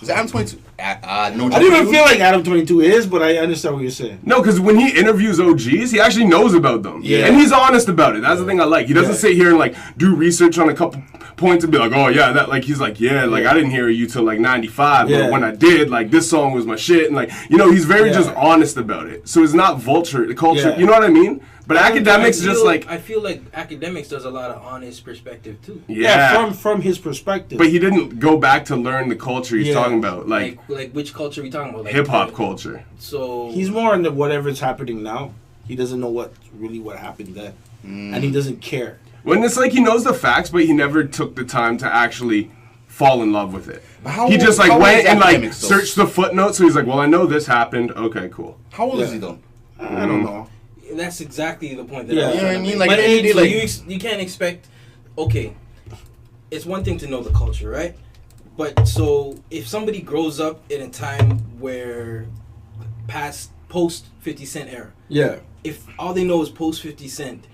Is Adam 22? No, I don't even feel like Adam 22 is, but I understand what you're saying. No, because when he interviews OGs, he actually knows about them. Yeah. And he's honest about it. That's the thing I like. He doesn't sit here and like do research on a couple points and be like, oh yeah, that like he's like, like I didn't hear you till like 95, but when I did, like this song was my shit, and like he's very just honest about it. So it's not vulture the culture. You know what I mean? But Academics just like I feel like Academics does a lot of honest perspective too. Yeah, from his perspective. But he didn't go back to learn the culture he's talking about. Like which culture are we talking about? Like, hip hop culture. So he's more into whatever's happening now. He doesn't know what happened then, and he doesn't care. When it's like he knows the facts, but he never took the time to actually fall in love with it. He just like went and like searched the footnotes. So he's like, well, I know this happened. Okay, cool. How old is he though? I don't know. That's exactly the point that you know what I mean. Like, but you can't expect. Okay, it's one thing to know the culture, right? But so if somebody grows up in a time where post 50 Cent era, if all they know is post 50 Cent,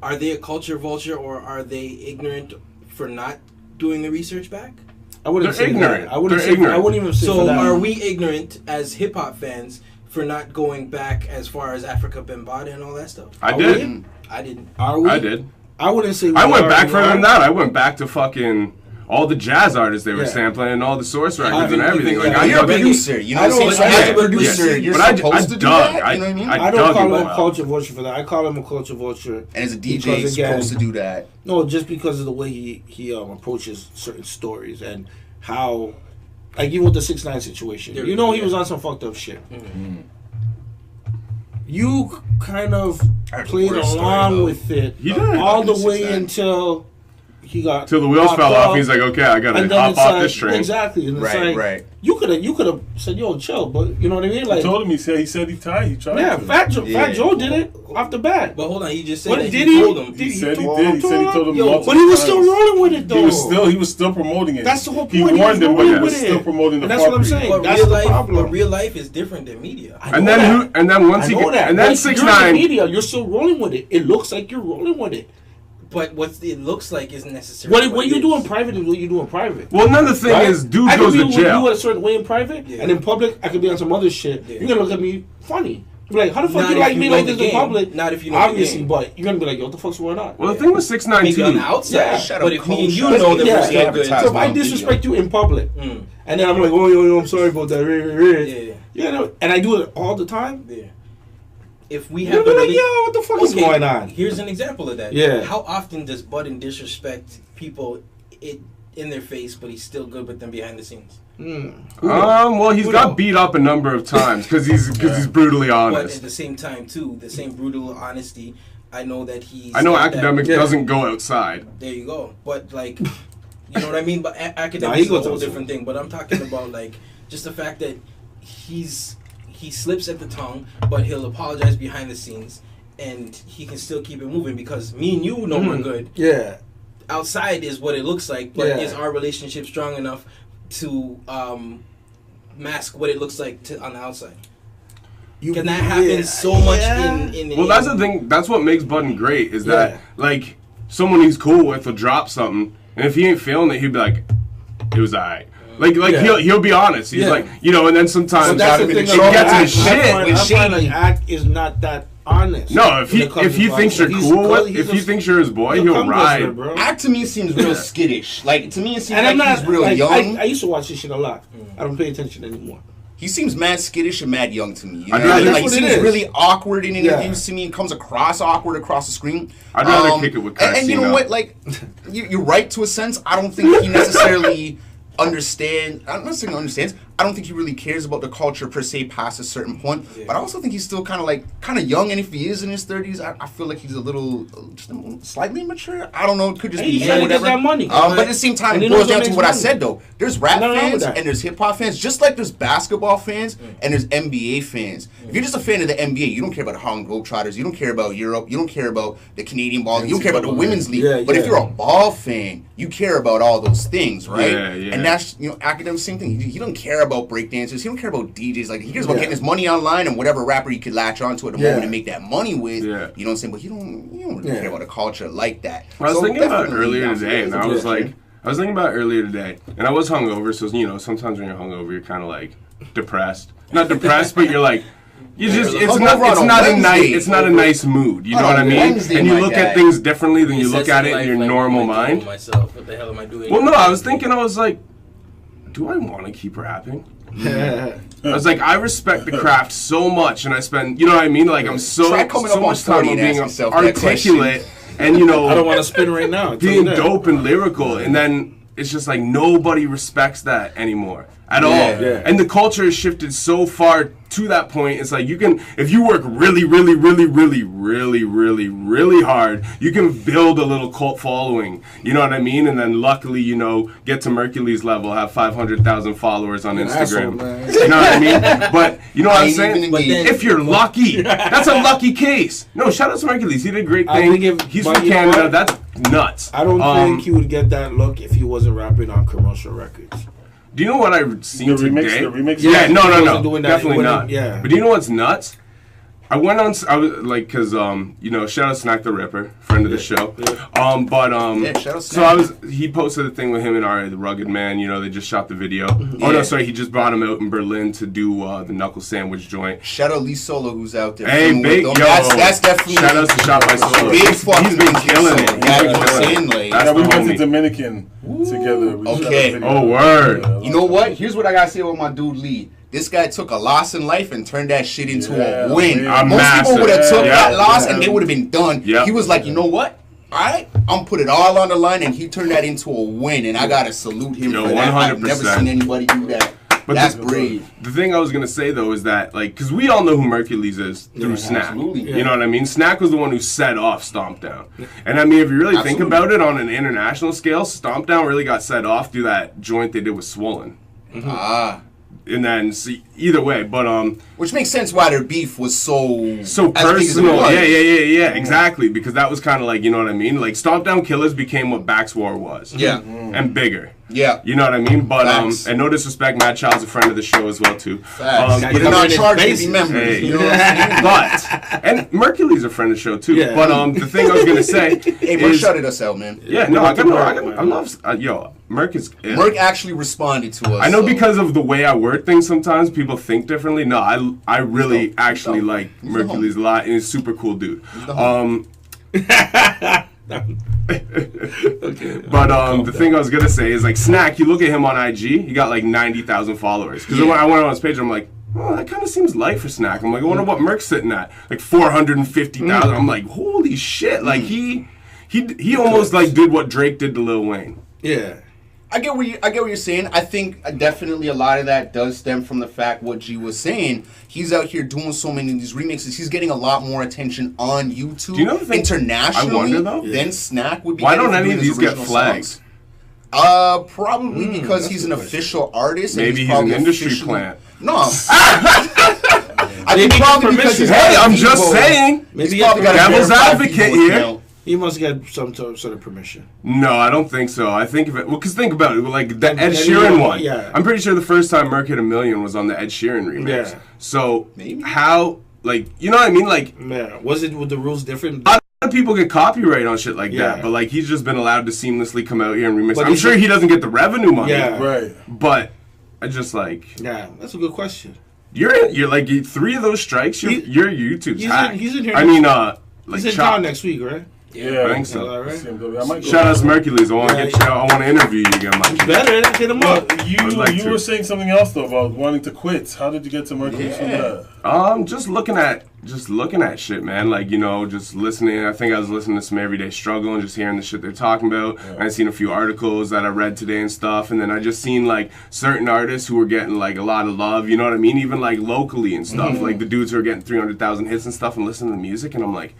are they a culture vulture or are they ignorant for not doing the research back? I wouldn't say ignorant. I wouldn't even say so. that. Are we ignorant as hip hop fans for not going back as far as Africa Bambaataa and all that stuff? I did. I didn't. Are we? I did. I wouldn't say. I went back further than that. I went back to fucking all the jazz artists they were sampling and all the Source records and everything. Like, you're a producer, you know what I'm saying? As a producer, you're supposed to do that. You know what I mean? I don't call him a culture vulture for that. I call him a culture vulture. And as a DJ, he's supposed to do that. No, just because of the way he approaches certain stories and how, like even with the 6ix9ine situation, you know, he was on some fucked up shit. Mm-hmm. You kind of played along with it all the way until he got till the wheels fell off. He's like, okay, I gotta hop off this train. Exactly. And right. You could have said, yo, chill, but you know what I mean? Like, I told him. He said he tried. He tried. Yeah, Fat Joe did it off the bat. But hold on, he just said that he told him. He said he did. He said he told him. But he was still rolling with it though. He was still promoting it. That's the whole point. He warned him, but he was still promoting the. That's what I'm saying. But that's the problem. But real life is different than media. And then 6ix9ine. Media, you're still rolling with it. It looks like you're rolling with it. But what it looks like isn't necessarily what you do in private is what you do in private. Well, another thing is, dude goes to jail. I can be a certain way in private, and in public, I could be on some other shit. Yeah. You're gonna look at me funny. You're like, how the fuck you like me like this in public? Not if you know obviously, but you're gonna be like, yo, what the fuck's going on? Well, the thing with 6ix9ine too. On the outside, but if me and you know that we're still good. So if I disrespect you in public, and then I'm like, oh, yo, I'm sorry about that. You know, and I do it all the time. Yeah. If we have like, yo, what the fuck is going on? Here's an example of that. Yeah. How often does Budden disrespect people in their face, but he's still good with them behind the scenes? Well, he's got beat up a number of times because he's brutally honest. But at the same time, too, the same brutal honesty. I know that he's. I know Academics doesn't go outside. There you go. But like, you know what I mean. But Academics is a whole different thing. But I'm talking about like just the fact that he slips at the tongue, but he'll apologize behind the scenes, and he can still keep it moving because me and you know we're good. Yeah. Outside is what it looks like, but is our relationship strong enough to mask what it looks like on the outside? Can that happen so much in well, that's the thing. That's what makes Budden great is that like someone he's cool with will drop something, and if he ain't feeling it, he'd be like, "It was alright." Like he'll be honest. He's like, you know, and then sometimes he gets his shit. I find like Act is not that honest. No, if he thinks you're cool with, if he thinks you're his boy, he'll ride. Act to me seems real skittish. Like to me, it seems like he's real young. I used to watch this shit a lot. I don't pay attention anymore. He seems mad skittish and mad young to me. You know? Like he seems really awkward in interviews to me and comes across awkward across the screen. I'd rather kick it with Carcino. And you know what? Like you're right to a sense. I don't think he necessarily understands. I'm not saying understands. I don't think he really cares about the culture per se past a certain point. Yeah. But I also think he's still kind of young. And if he is in his 30s, I feel like he's a little just slightly immature. I don't know. It could just be him, whatever. That money. But at the same time, it boils down to what I said though. There's rap fans and there's hip hop fans, just like there's basketball fans and there's NBA fans. If you're just a fan of the NBA, you don't care about the Harlem Globetrotters. You don't care about Europe. You don't care about the Canadian ball. You don't care about the women's league. But if you're a ball fan, you care about all those things, right? And that's Academic same thing. He doesn't care about breakdancers. He don't care about DJs. Like he cares about getting his money online and whatever rapper he could latch onto at the moment and make that money with. You know what I'm saying? But you don't really care about a culture like that. I was thinking about earlier today, and I was thinking about earlier today, and I was hungover. So sometimes when you're hungover, you're kind of like depressed. Not depressed, but you're like. It's not a nice mood. You know what I mean? And you look at things differently than you look at it in your normal mind. What the hell am I doing? Well, no, I was like, do I want to keep rapping? I was like, I respect the craft so much, and I spend, you know what I mean? Like I'm so much time on being articulate, and I don't want to spin right now. Being dope and lyrical, and then it's just like nobody respects that anymore at all. And the culture has shifted so far to that point. It's like if you work really hard, you can build a little cult following. You know what I mean? And then luckily, get to Mercury's level, have 500,000 followers on Instagram. You know what I mean? But you know what I'm saying? If you're lucky, that's a lucky case. No, shout out to Mercury's. He did a great thing. He's from Canada. That's nuts. I don't think he would get that look if he wasn't rapping on commercial records. Do you know what I've seen today? The remix? Yeah, no. Definitely not. Yeah. But do you know what's nuts? I went on. I was like, cause shout out Snack the Ripper, friend of the show. Yeah, shout out so he posted a thing with him and Ari the Rugged Man. They just shot the video. Oh no, sorry, he just brought him out in Berlin to do the knuckle sandwich joint. Shout out Lee Solo, who's out there. Hey, big yo, that's definitely. Shout out to Shot by Solo. He's been killing it. Yeah, you know what I'm saying? Like, we went to Dominican together. Okay. Oh word. You know what? Here's what I gotta say about my dude Lee. This guy took a loss in life and turned that shit into a win. Most people would have took that loss and they would have been done. He was like, you know what? All right, I'm put it all on the line, and he turned that into a win, and I gotta salute him for that. 100%. I've never seen anybody do that. But that's brave. The thing I was gonna say though is that because we all know who Mercules is through Snack. You know what I mean? Snack was the one who set off Stomp Down, and I mean if you really think about it on an international scale, Stomp Down really got set off through that joint they did with Swollen. And then either way, but which makes sense why their beef was so personal. Yeah, exactly, because that was kind of like, you know what I mean, like Stomp Down Killers became what Bax War was, and bigger. Yeah, you know what I mean. But and no disrespect, Mad Child's a friend of the show as well too. But they're not charged to be members. Hey. You know what I'm saying? And Mercury's a friend of the show too. Yeah. But the thing I was gonna say, hey, Merc shouted us out, man. Yeah, no, I love Merc is. Merc actually responded to us. I know because of the way I word things. Sometimes people think differently. No, I really actually like Mercury's a lot, and he's a super cool dude. But the thing I was gonna say is like Snack. You look at him on IG, he got like 90,000 followers. Because when I went on his page, I'm like, oh, that kind of seems light for Snack. I'm like, I wonder what Merc's sitting at, like 450,000. I'm like, holy shit! Like he almost like did what Drake did to Lil Wayne. Yeah. I get what you're saying. I think definitely a lot of that does stem from the fact what G was saying. He's out here doing so many of these remixes. He's getting a lot more attention on YouTube. Do you know the thing? Internationally, I wonder though. Then Snack would be. Why don't any of these get flags? Probably because he's an official artist. Maybe and he's an industry plant. No. I think probably because he's. Hey, I'm just saying. Maybe devil's advocate here. He must get some sort of permission. No, I don't think so. I think if it, because think about it, like the Ed Sheeran one. Yeah. I'm pretty sure the first time Merc hit 1 million was on the Ed Sheeran remix. Yeah. So how, like, you know what I mean? Like, yeah. Was the rules different? A lot of people get copyright on shit like that, but like he's just been allowed to seamlessly come out here and remix. But I'm sure he doesn't get the revenue money. Yeah, right. But I just like. Yeah, that's a good question. You're like 3 of those strikes. Your YouTube's hacked. He's in here. I mean, like he's in town next week, right? Yeah, I think so. Right. Shout out to Mercules. I want to get you. I want to interview you again, Mike. Better hit him up. You were saying something else though about wanting to quit. How did you get to Mercules from that? Just looking at shit, man. Like, you know, just listening. I think I was listening to some Everyday Struggle and just hearing the shit they're talking about. Yeah. And I seen a few articles that I read today and stuff. And then I just seen like certain artists who were getting like a lot of love. You know what I mean? Even like locally and stuff. Like the dudes who are getting 300,000 hits and stuff and listening to the music. And I'm like,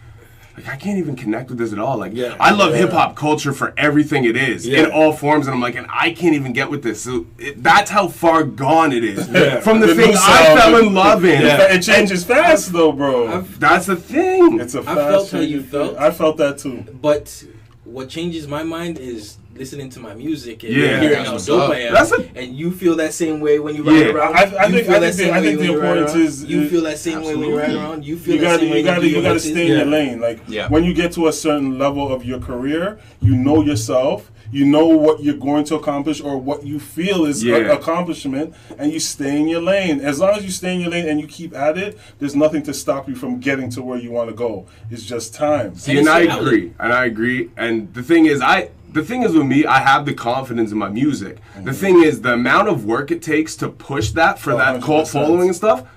I can't even connect with this at all. Like, I love hip-hop culture for everything it is, in all forms, and I'm like, and I can't even get with this. So that's how far gone it is from the thing I fell in love in. It changes fast, though, bro. That's the thing. It's a fast I felt how you felt. I felt that, too. But what changes my mind is listening to my music and hearing how dope I am. And you feel that same way when you ride around. I think the importance is you feel that same way when you ride around. You feel that same way. You gotta stay in your lane. Like when you get to a certain level of your career, you know yourself. You know what you're going to accomplish or what you feel is an accomplishment, and you stay in your lane. As long as you stay in your lane and you keep at it, there's nothing to stop you from getting to where you want to go. It's just time. See, and I agree. And the thing is with me, I have the confidence in my music. The thing is, the amount of work it takes to push that for that cult following and stuff,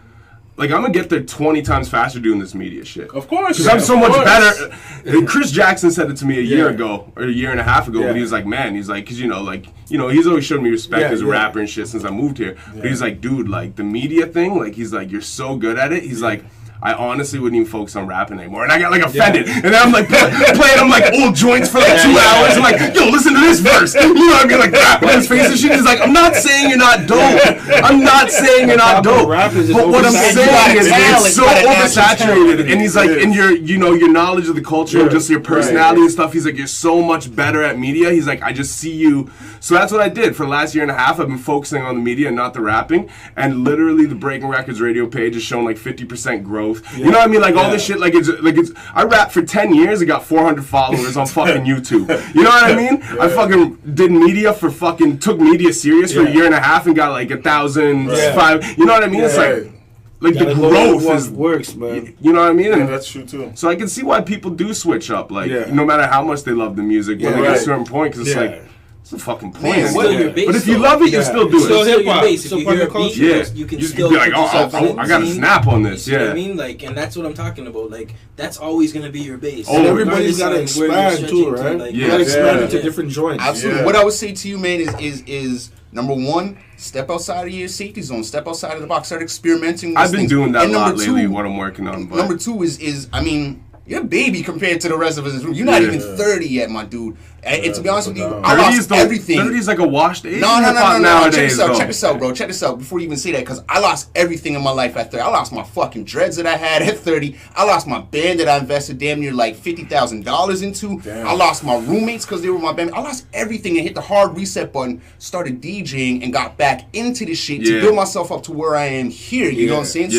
like, I'm going to get there 20 times faster doing this media shit. Of course. Because I'm so much better. And Chris Jackson said it to me a year ago, or a year and a half ago, when he was like, man, he's like, because, you know, he's always showed me respect as a rapper and shit since I moved here. But he's like, dude, like, the media thing, like, he's like, you're so good at it. He's like, I honestly wouldn't even focus on rapping anymore. And I got like offended. And then I'm like playing them like old joints for like 2 hours. I'm like, yo, listen to this verse. You know what I mean? Like rapping his face and shit. He's like, I'm not saying you're not dope. I'm not saying you're not dope. But what I'm saying is it's so oversaturated. And he's like, and your knowledge of the culture and just your personality and stuff, he's like, you're so much better at media. He's like, I just see you. So that's what I did for the last year and a half. I've been focusing on the media and not the rapping. And literally the Breaking Records radio page has shown like 50% growth growth. You know what I mean? Like all this shit. Like it's. I rapped for 10 years. I got 400 followers on fucking YouTube. You know what I mean? I fucking did media for took media serious for a year and a half and got like 1,005. You know what I mean? It's like the growth works, man. You know what I mean? Yeah, that's true too. So I can see why people do switch up. Like no matter how much they love the music, when they get a certain point, because it's like. It's a fucking point. Man, but if you love it, you still do it. Still hip hop. If you hear a beat, you can still be like, I got to snap on this. You know what I mean? Like, and that's what I'm talking about. Like, that's always gonna be your base. And everybody's got to expand too, right? Like, you got to expand into different joints. Absolutely. What I would say to you, man, is number one, step outside of your safety zone. Step outside of the box. Start experimenting with I've been things. doing that a lot lately. What I'm working on. But number two is I mean. You're a baby compared to the rest of us in this room. You're not even 30 yet, my dude. And to be honest with you, I lost everything. 30 is like a washed age. No. Nowadays, check this out, bro. Check this out before you even say that, because I lost everything in my life at 30. I lost my fucking dreads that I had at 30. I lost my band that I invested damn near like $50,000 into. Damn. I lost my roommates because they were my band. I lost everything and hit the hard reset button, started DJing, and got back into this shit to build myself up to where I am here. You know what I'm saying?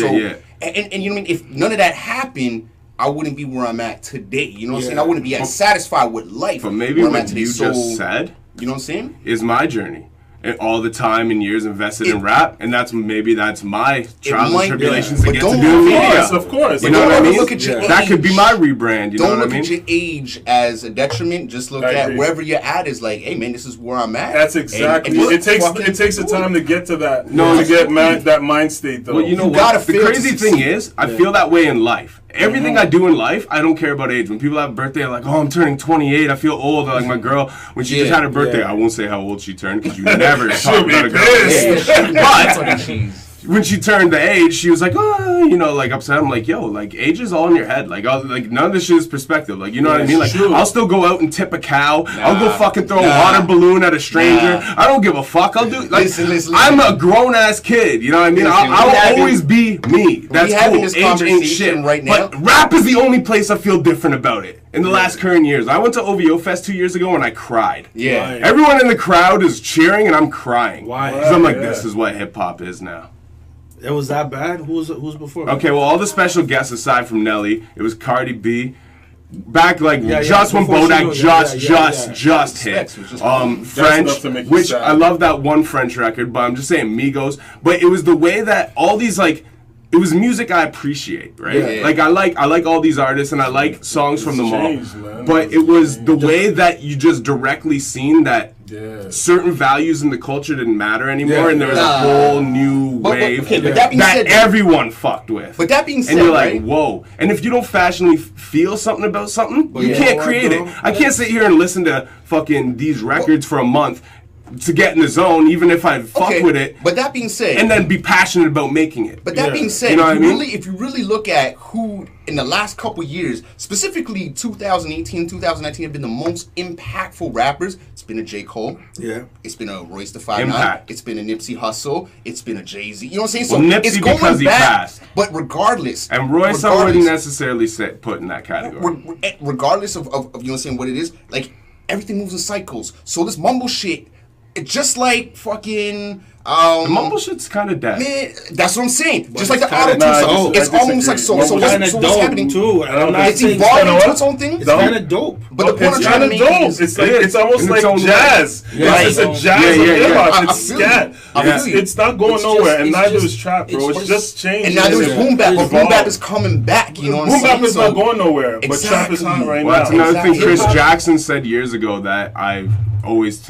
And you know what I mean? If none of that happened, I wouldn't be where I'm at today. You know what I'm saying? I wouldn't be as satisfied with life. But maybe what you just said, you know what I'm saying, is my journey. And all the time and years invested in rap, and that's my trials and tribulations to get to do media. Of course. You know what I mean? That could be my rebrand. You know what I mean? Don't look at your age as a detriment. Just look at wherever you're at is like, hey man, this is where I'm at. That's exactly. It takes the time to get to that. To get that mind state though. Well, you know what? The crazy thing is, I feel that way in life. Everything I do in life, I don't care about age. When people have a birthday, they're like, oh, I'm turning 28. I feel old. Like my girl, when she just had her birthday, I won't say how old she turned because you never talk about a girl. But when she turned the age, she was like, oh, you know, like upset. I'm like, yo, like age is all in your head. Like none of this shit is perspective. Like, you know what I mean? Like, I'll still go out and tip a cow. I'll go fucking throw a water balloon at a stranger. I don't give a fuck. I'll do like listen. I'm a grown ass kid. You know what I mean? I'll always be me. That's cool. Age ain't shit right now. But rap is the only place I feel different about it. In the last current years, I went to OVO Fest 2 years ago and I cried. Yeah. Everyone in the crowd is cheering and I'm crying. Why? Because I'm like, this is what hip hop is now. It was that bad? Who's before? Okay, well, all the special guests aside from Nelly, it was Cardi B. Back just when Bodak just hit. French, which I love that one French record, but I'm just saying Migos. But it was the way that all these it was music I appreciate, right? Yeah. Like I like all these artists and I like songs from them all. Man. But it was the way that you just directly seen that certain values in the culture didn't matter anymore, and there was a whole new wave that everyone fucked with. But that being said, and you're like, whoa. And if you don't fashionably feel something about something, you can't create it. I can't sit here and listen to fucking these records for a month to get in the zone, even if I fuck with it. But that being said, and then be passionate about making it. But that being said, you know if you really look at who in the last couple years, specifically 2018, 2019, have been the most impactful rappers, it's been a J. Cole. Yeah. It's been a Royce the 5'9". It's been a Nipsey Hussle. It's been a Jay-Z. You know what I'm saying? So Nipsey it's going because he passed. But regardless. And Royce I wouldn't necessarily put in that category. Regardless of you know what I'm saying, what it is, like everything moves in cycles. So this mumble shit, it's just like fucking the mumble shit's kind of dead. Man, that's what I'm saying. But just like the auto tune stuff, it's almost like so what's happening too? It's evolving into its own thing. It's kind of dope. But the point I'm trying to make is it's almost like jazz. It's a jazz of hip hop. It's scat. It's not going nowhere, and neither is trap, bro. It's just changing. And neither is boom bap, but boom bap is coming back. You know what I'm saying? Boom bap is not going nowhere, but trap is hot right now. That's another thing Chris Jackson said years ago that I've always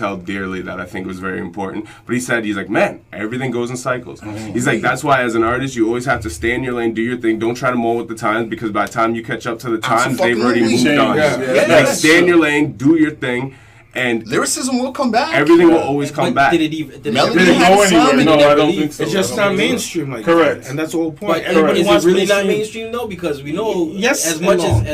held dearly, that I think was very important. But he's like, man, everything goes in cycles. He's like, that's why as an artist you always have to stay in your lane, do your thing, don't try to mold with the times, because by the time you catch up to the times, they've already moved on. Like, stay in your lane, do your thing, and lyricism will come back. Everything will always come back. Did it go anywhere? No, I don't think so. It's just not mainstream like Correct. that. And that's the whole point. But is it really not mainstream though? Because we know as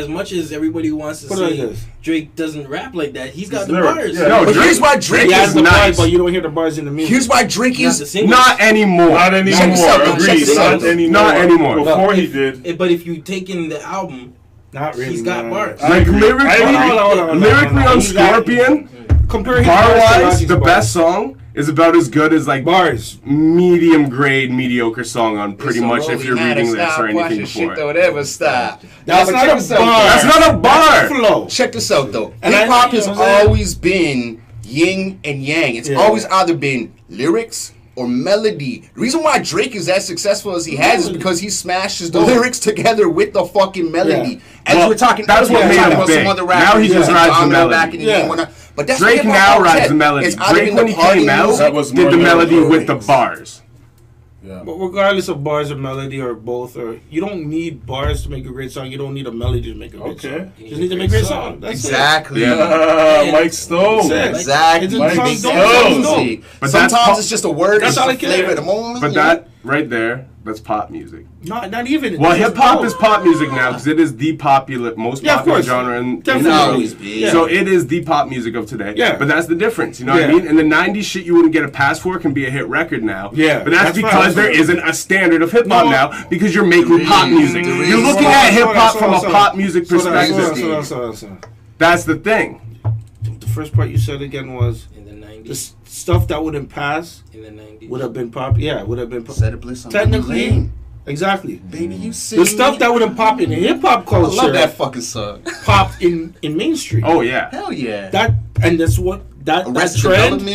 much as everybody wants to say Drake doesn't rap like that, he's got the bars. No, but here's why Drake is nice, but you don't hear the bars in the music. He's why Drake is not anymore. Not anymore. Agreed. Not anymore. Before he did. But if you take in the album, not really. He's got bars. Like lyrically on Scorpion. Bar-wise, the best song is about as good as like bars, medium grade, mediocre song on pretty much if you're reading this or anything before. Don't ever stop. That's not a bar. That's not a bar. Flow. Check this out though. Hip hop has always been yin and yang. It's always either been lyrics or melody. The reason why Drake is as successful as he has is because he smashes the lyrics together with the fucking melody. As we're talking, that's what made him big. Now he just rides the melody. But that's Drake now rides the melody. Drake, when he came out, did the melody with the bars. Yeah. But regardless of bars or melody or both, or you don't need bars to make a great song. You don't need a melody to make a great song. You just need to make a great song. That's exactly. Mike Stoan. Exactly. Mike Stoan. But sometimes it's just a word. That's all I flavor at the moment. But that right there, that's pop music. Not even. Well, hip hop is pop music now because it is the most popular genre in the world. So it is the pop music of today. Yeah. But that's the difference. You know what I mean? In the '90s, shit you wouldn't get a pass for can be a hit record now. Yeah. But that's because there isn't a standard of hip hop now because you're making pop music. You're looking at hip hop from a pop music perspective. That's the thing. The first part you said again was in the '90s. The stuff that wouldn't pass in the '90s would have been pop. Yeah, would have been pop. Technically. Exactly. Baby, you see the stuff that wouldn't pop in hip hop culture. I love that fucking song. Popped in mainstream. Oh yeah. Hell yeah. That's what that trend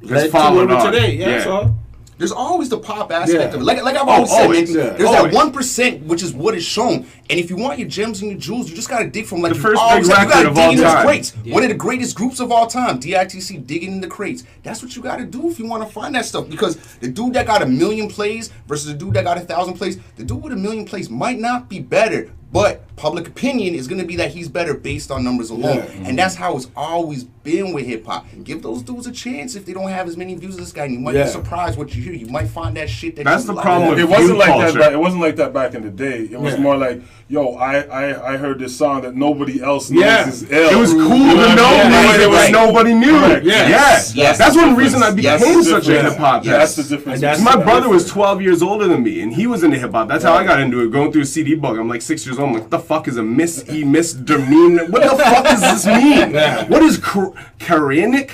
led to where we're today. Yeah. So there's always the pop aspect of it. Like I've always said, man, there's that 1%, which is what is shown. And if you want your gems and your jewels, you just gotta dig from like the first big record of all time. One of the greatest groups of all time, DITC, digging in the crates. That's what you gotta do if you want to find that stuff. Because the dude that got 1 million plays versus the dude that got 1,000 plays, the dude with 1 million plays might not be better. But public opinion is going to be that he's better based on numbers alone. And that's how it's always been with hip-hop. Give those dudes a chance if they don't have as many views as this guy. And you might be surprised what you hear. You might find that shit that that's the problem with it wasn't like culture. That. It wasn't like that back in the day. It was more like, yo, I heard this song that nobody else knows is ill. It was cool to know when it was nobody knew it. Yes. That's one reason I became such a hip-hop. That's the difference. My brother was 12 years older than me, and he was into hip-hop. That's how I got into it, going through a CD book. I'm like 6 years old. I'm like, what the fuck is a misdemeanor? What the fuck does this mean? What is Karanic?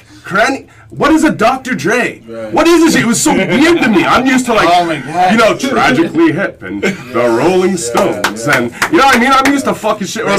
What is a Dr. Dre? What is this? It was so weird to me. I'm used to Tragically Hip and the Rolling Stones, and you know what I mean. I'm used to fucking shit or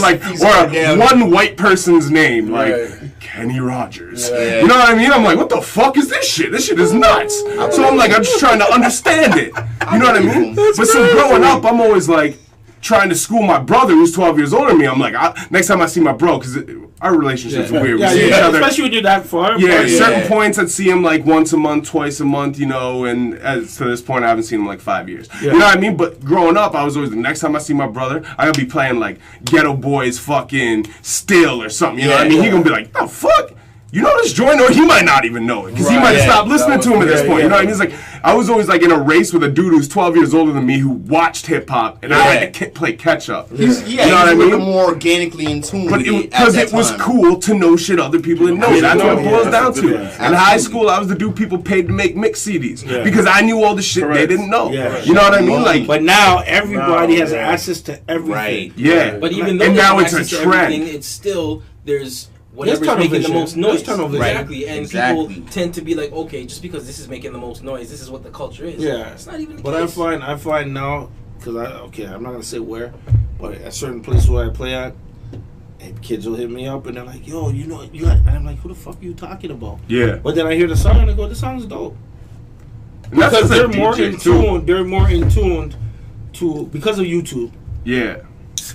one white person's name, like Kenny Rogers. You know what I mean? I'm like, what the fuck is this shit? This shit is nuts. So I'm just trying to understand it. You know what I mean? But so growing up, I'm always like trying to school my brother who's 12 years older than me. I'm like, next time I see my bro, because our relationship's weird. We see each other. Especially when you're that far. Certain points I'd see him like once a month, twice a month, you know, and as to this point I haven't seen him like 5 years. You know what I mean? But growing up, I was always, the next time I see my brother, I'll be playing like Ghetto Boys fucking Still or something, you know what I mean? He gonna be like, the fuck? You know this joint? Or he might not even know it, because he might have stopped listening to him at this point. You know what I mean? It's like, I was always like in a race with a dude who's 12 years older than me who watched hip-hop, and I had to play catch-up. You know what I mean? More organically in tune. But because it was cool to know shit other people didn't know. That's what it boils down to. In high school, I was the dude people paid to make mix CDs, because I knew all the shit they didn't know. You know what I mean? Like, but now everybody has access to everything. Yeah. But even though now it's a trend. It's still, there's whatever's making the most noise. Exactly. And people tend to be like, okay, just because this is making the most noise, this is what the culture is. Yeah. It's not even the case. I find now, because I'm not going to say where, but at certain places where I play at, and kids will hit me up and they're like, yo, you know, and I'm like, who the fuck are you talking about? Yeah. But then I hear the song and I go, this song's dope. Because they're more in tune. They're more in tune to, because of YouTube. Yeah.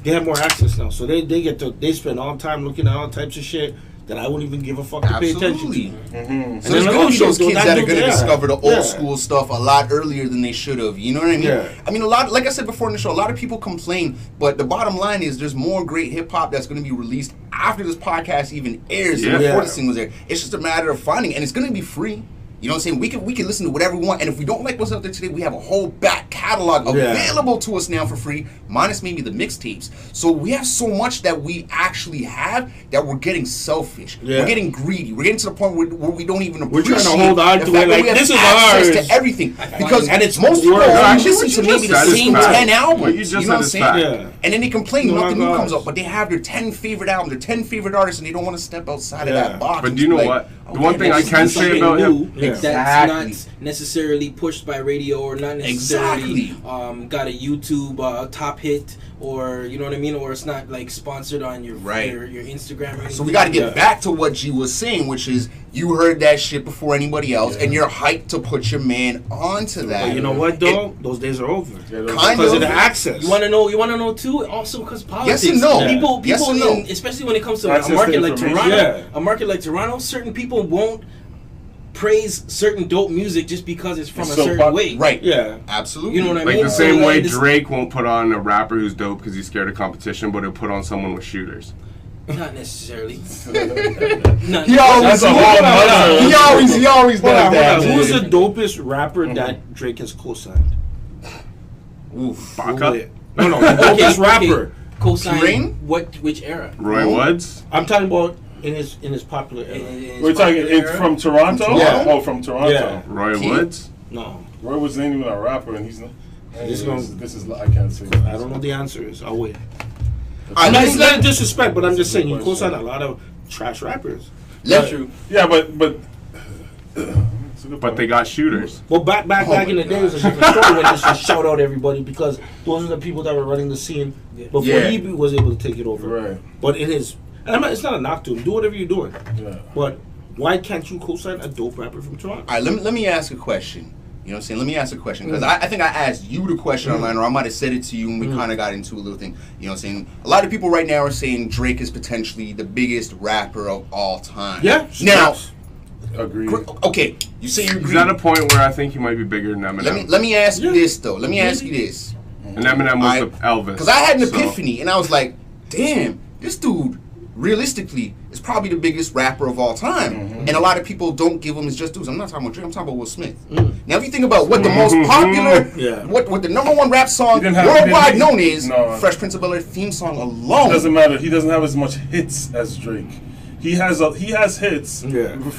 They have more access now, so they spend all the time looking at all types of shit that I wouldn't even give a fuck to pay attention to. Mm-hmm. So there's going to be those kids that are going to discover the old school stuff a lot earlier than they should have. You know what I mean? Yeah. I mean, like I said before in the show, a lot of people complain, but the bottom line is there's more great hip hop that's going to be released after this podcast even airs than before this thing was there. It's just a matter of finding, and it's going to be free. You know what I'm saying? We can listen to whatever we want, and if we don't like what's out there today, we have a whole back catalog available to us now for free, minus maybe the mixtapes. So we have so much that we actually have that we're getting selfish. Yeah. We're getting greedy. We're getting to the point where we don't even appreciate. We're trying to hold on to it like this is ours to everything, because most people only listen to maybe the same 10 albums. You know what I'm saying? Yeah. And then they complain nothing new comes up, but they have their 10 favorite albums, their 10 favorite artists, and they don't want to step outside of that box. But do you know what? The one thing I can say about him, that's not necessarily pushed by radio or not necessarily got a YouTube top hit, or you know what I mean, or it's not like sponsored on your Instagram. Or so we got to get back to what G was saying, which is you heard that shit before anybody else, and you're hyped to put your man onto that. But you know what though? Those days are over. Because of the access. You want to know too? Also because politics. Yes and no. People, yes and no. Especially when it comes to a market like Toronto, certain people won't praise certain dope music just because it's from a certain way. Right. Yeah. Absolutely. You know what I like mean? the same way Drake won't put on a rapper who's dope because he's scared of competition, but he'll put on someone with shooters. Not necessarily. He always does that. Who's the dopest rapper that Drake has co-signed? Oof. Baka? No, the dopest rapper. Co-signed which era? Roy Woods? I'm talking about in his popular era. We're talking from Toronto? Yeah. Oh, from Toronto. Yeah. Roy Woods? No. Roy Woods ain't even a rapper, and he's not. This is I can't say. I don't know what the answer is. I'll wait. It's not disrespect, but I'm just saying you co-sign a lot of trash rappers. That's true. Yeah, but they got shooters. Well, back in the day, it was a different story when they just shout out everybody because those are the people that were running the scene before he was able to take it over. Right. But it's not a knock to him. Do whatever you're doing. Yeah. But why can't you co-sign a dope rapper from Toronto? All right, let me ask a question. You know what I'm saying? Let me ask a question. Because I think I asked you the question online, or I might have said it to you, and we kind of got into a little thing. You know what I'm saying? A lot of people right now are saying Drake is potentially the biggest rapper of all time. Yeah. Now, agreed. Okay, you say you agree. He's at a point where I think he might be bigger than Eminem. Let me ask you this, though. Let me ask you this. And Eminem was the Elvis. Because I had an epiphany, and I was like, damn, this dude, realistically, is probably the biggest rapper of all time. And a lot of people don't give him his just dues. I'm not talking about Drake, I'm talking about Will Smith. Now, if you think about what the most popular, what the number one rap song worldwide known is, Fresh Prince of Bel-Air theme song alone. It doesn't matter. He doesn't have as much hits as Drake. He has hits. Yeah. You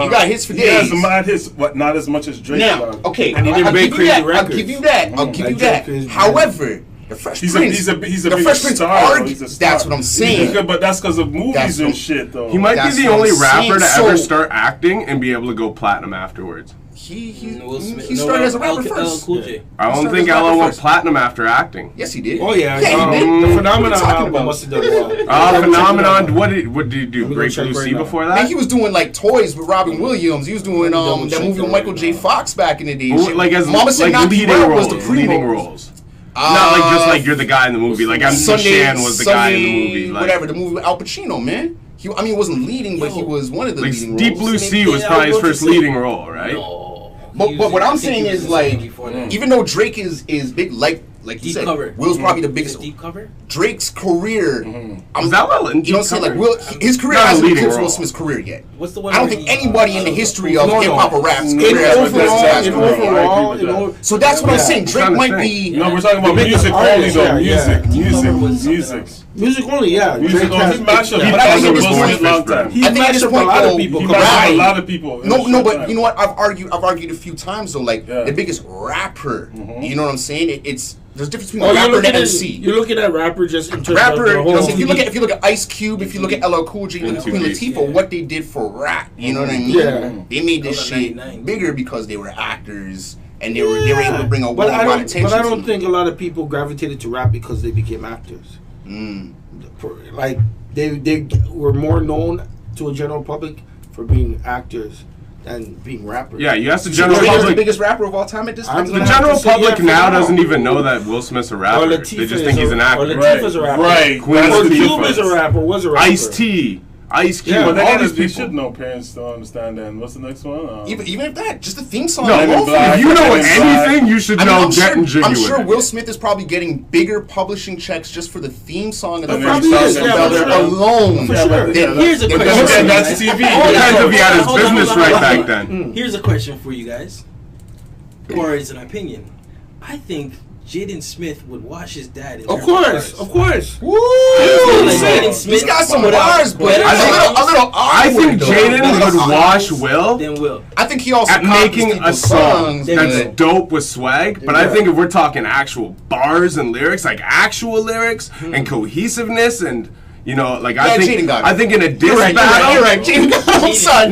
got hits for days. He has mad hits, but not as much as Drake. Now, okay, and he didn't make crazy records. I'll give you that. However, the Fresh Prince, he's a the big Fresh Prince star. that's what I'm saying. But that's because of movies and shit, though. He might be the only rapper to ever start acting and be able to go platinum afterwards. He started as a rapper first. I don't think LL went platinum after acting. Yes, he did. Oh yeah, he did. The Phenomenon album must have done well. Phenomenon. What did he do? Great Blue Sea before that? Man, he was doing like toys with Robin Williams. He was doing that movie with Michael J. Fox back in the day. Like as Mama said leading roles. Not like just like you're the guy in the movie. Like MC Shan was the guy in the movie. Whatever, the movie with Al Pacino, man. He wasn't leading, but he was one of the leading roles. Deep Blue Sea was probably his first leading role, right? But what I'm saying is like, even though Drake is big, like you said, Will's probably the biggest. Deep cover. Drake's career. Was that well? You know what I'm saying? Like Will, his career hasn't eclipsed Will Smith's career yet. What's the one? I don't think anybody in the history of hip hop or rap's in career has overall. So that's what I'm saying. Drake might be. No, we're talking about music only, though. Music only, yeah. Music only. He mashed up. But I think at this point, long time. He mashed up a lot of people. He mashed up a lot of people. No, but you know what? I've argued a few times though. Like the biggest rapper. You know what I'm saying? There's a difference between a rapper and an MC. You're looking at rapper just in terms rapper, of the whole if you look at Ice Cube, if you look at LL Cool J, look at Queen Latifah, what they did for rap, you know what I mean? Yeah. They made this shit bigger because they were actors and they were able to bring a worldwide attention. But I don't think a lot of people gravitated to rap because they became actors. Like they were more known to a general public for being actors than being rappers. Yeah, you ask the general public. public. The biggest rapper of all time at this time. The general public now doesn't even know that Will Smith's a rapper. They just think he's an actor. Or Latifah's a rapper. Right. Or Cube is a rapper. Was a rapper. Ice-T. Ice Cube. Yeah, all these people. should know. Parents don't understand that. And what's the next one? Even if that, just the theme song. No, if you know anything, you should know Getting Jiggy I'm with sure it. Will Smith is probably getting bigger publishing checks just for the theme song of the probably is, alone. For sure. Here's a question. That's TV. Depends if he had his business right back then. Here's a question for you guys, or is an opinion. I think Jaden Smith would wash his dad. Of course. Woo! He's got some bars, but I think Jaden would wash Will. Then Will. I think he also at making a song that's dope with swag. But I think if we're talking actual bars and lyrics, like actual lyrics and cohesiveness, and You know, like I think in a diss battle. You're right. Jaden got him, son.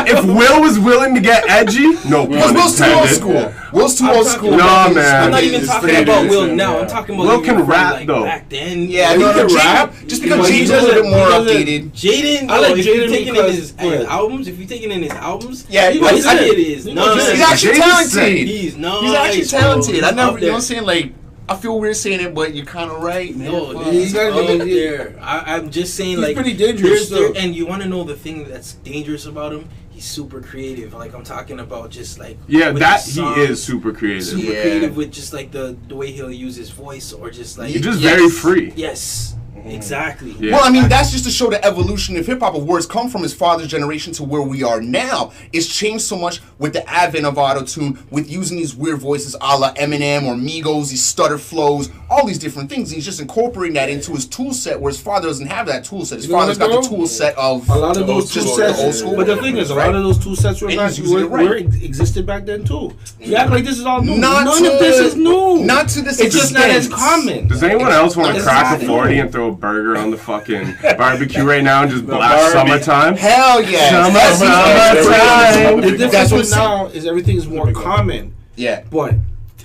If Will was willing to get edgy, no pun Will's too old school. Will's too old school. No, man. I'm not even talking about Will now. I'm talking about Will can rap though. Back then. Yeah, he can rap. Just because Jaden's a little bit more updated. Jaden, I like if Jaden you're taking in his albums. if you're taking in his albums, yeah, what he said is nice. He's actually talented. He's nice. He's actually talented. I never, Up you know what I'm saying? Like, I feel weird saying it, but you're kind of right, man. No, he's up up there. I'm just saying, he's like, pretty dangerous. and you want to know the thing that's dangerous about him? He's super creative. Like, I'm talking about just like he is super creative. Super creative with just like the way he'll use his voice or just like he's just very free. Yes. Exactly. Yeah. Well, I mean, that's just to show the evolution of hip hop, of where it's come from his father's generation to where we are now. It's changed so much with the advent of auto-tune, with using these weird voices a la Eminem or Migos, these stutter flows, all these different things. He's just incorporating that into his tool set, where his father doesn't have that tool set. His father's got the tool set of a lot of those tool sets. Old school. But the thing is, a lot of those tool sets existed back then too. You act like this is all new. None of this is new. Not to this extent. It's just not as common. Does anyone else want to crack a 40 and throw a burger on the fucking barbecue right now and just blast Summertime? Hell yeah. Summertime. The difference now is everything is more common. Yeah. But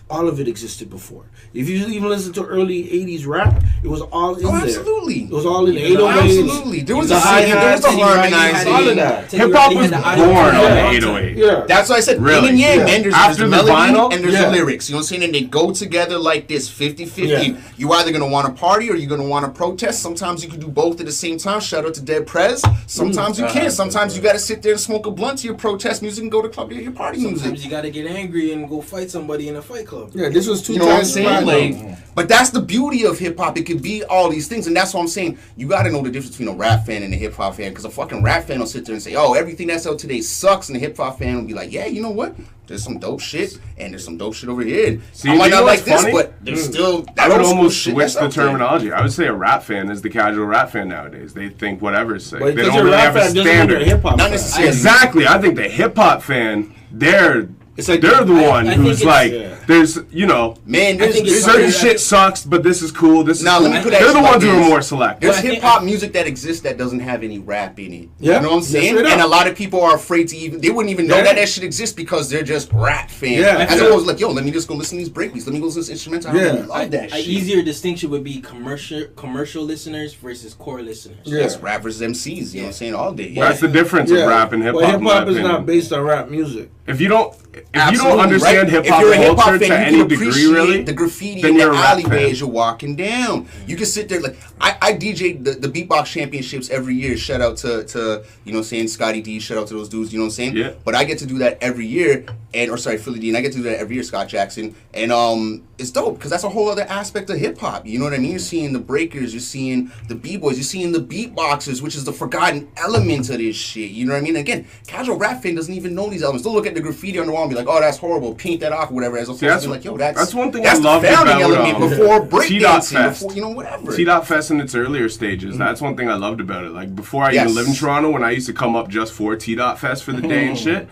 all of it existed before. If you even listen to early 80s rap, it was all in there. Absolutely. It was all in the 808s. Absolutely. There was the hi-hat, there was the harmonizing. All of that. Hip-hop was born on the 808. Yeah. That's why I said really? yin and yang, man. There's the melody vinyl, and there's the lyrics. You know what I'm saying? And they go together like this, 50-50. Yeah. You either going to want to party or you're going to want to protest. Sometimes you can do both at the same time. Shout out to Dead Prez. Sometimes you can't. Sometimes you got to sit there and smoke a blunt to your protest music and go to club to your party music. Sometimes you got to get angry and go fight somebody in a fight club. Yeah, this was 2 You know what I'm times saying? like, but that's the beauty of hip hop. It could be all these things, and that's what I'm saying. You got to know the difference between a rap fan and a hip hop fan, because a fucking rap fan will sit there and say, "Oh, everything that's out today sucks," and the hip hop fan will be like, "Yeah, you know what? There's some dope shit, and there's some dope shit over here. See, I might not like this, funny? but there's still." I would almost switch the terminology. I would say a rap fan is the casual rap fan nowadays. They think whatever's sick. They don't really have a standard. Not necessarily. Exactly. I think the hip hop fan, they're the one who's like, there's, you know, man, there's certain shit sucks, but this is cool. This is now, cool. let me put They're the ones who are more selective. There's hip hop music that exists that doesn't have any rap in it. Yeah. You know what I'm saying? And a lot of people are afraid to even, they wouldn't even know that shit exists because they're just rap fans. Yeah. As opposed to like, yo, let me just go listen to these breakbeats. Let me go listen to this instrumental. I love that shit. An easier distinction would be commercial listeners versus core listeners. Yes, rappers, MCs, you know what I'm saying, all day. That's the difference of rap and hip hop. Hip hop is not based on rap music. If you don't understand hip hop culture to any degree, really, the graffiti then in the you're a rap alleyway fan. as you're walking down. You can sit there like I DJ the beatbox championships every year. Shout out to you know what I'm saying, Scotty D. Shout out to those dudes. You know what I'm saying? Yeah. But I get to do that every year, Philly D. And I get to do that every year, Scott Jackson. And it's dope because that's a whole other aspect of hip hop. You know what I mean? You're seeing the breakers, you're seeing the b-boys, you're seeing the beatboxers, which is the forgotten element of this shit. You know what I mean? Again, casual rap fan doesn't even know these elements. They'll look at the graffiti on the wall and be like, "Oh, that's horrible. Paint that off, or whatever." As opposed to be like, "Yo, that's one thing that's I love the founding about element before breakdancing, Fest. before, you know, whatever." T-Dot Fest in its earlier stages. That's one thing I loved about it. Like before I even lived in Toronto, when I used to come up just for T-Dot Fest for the day and shit.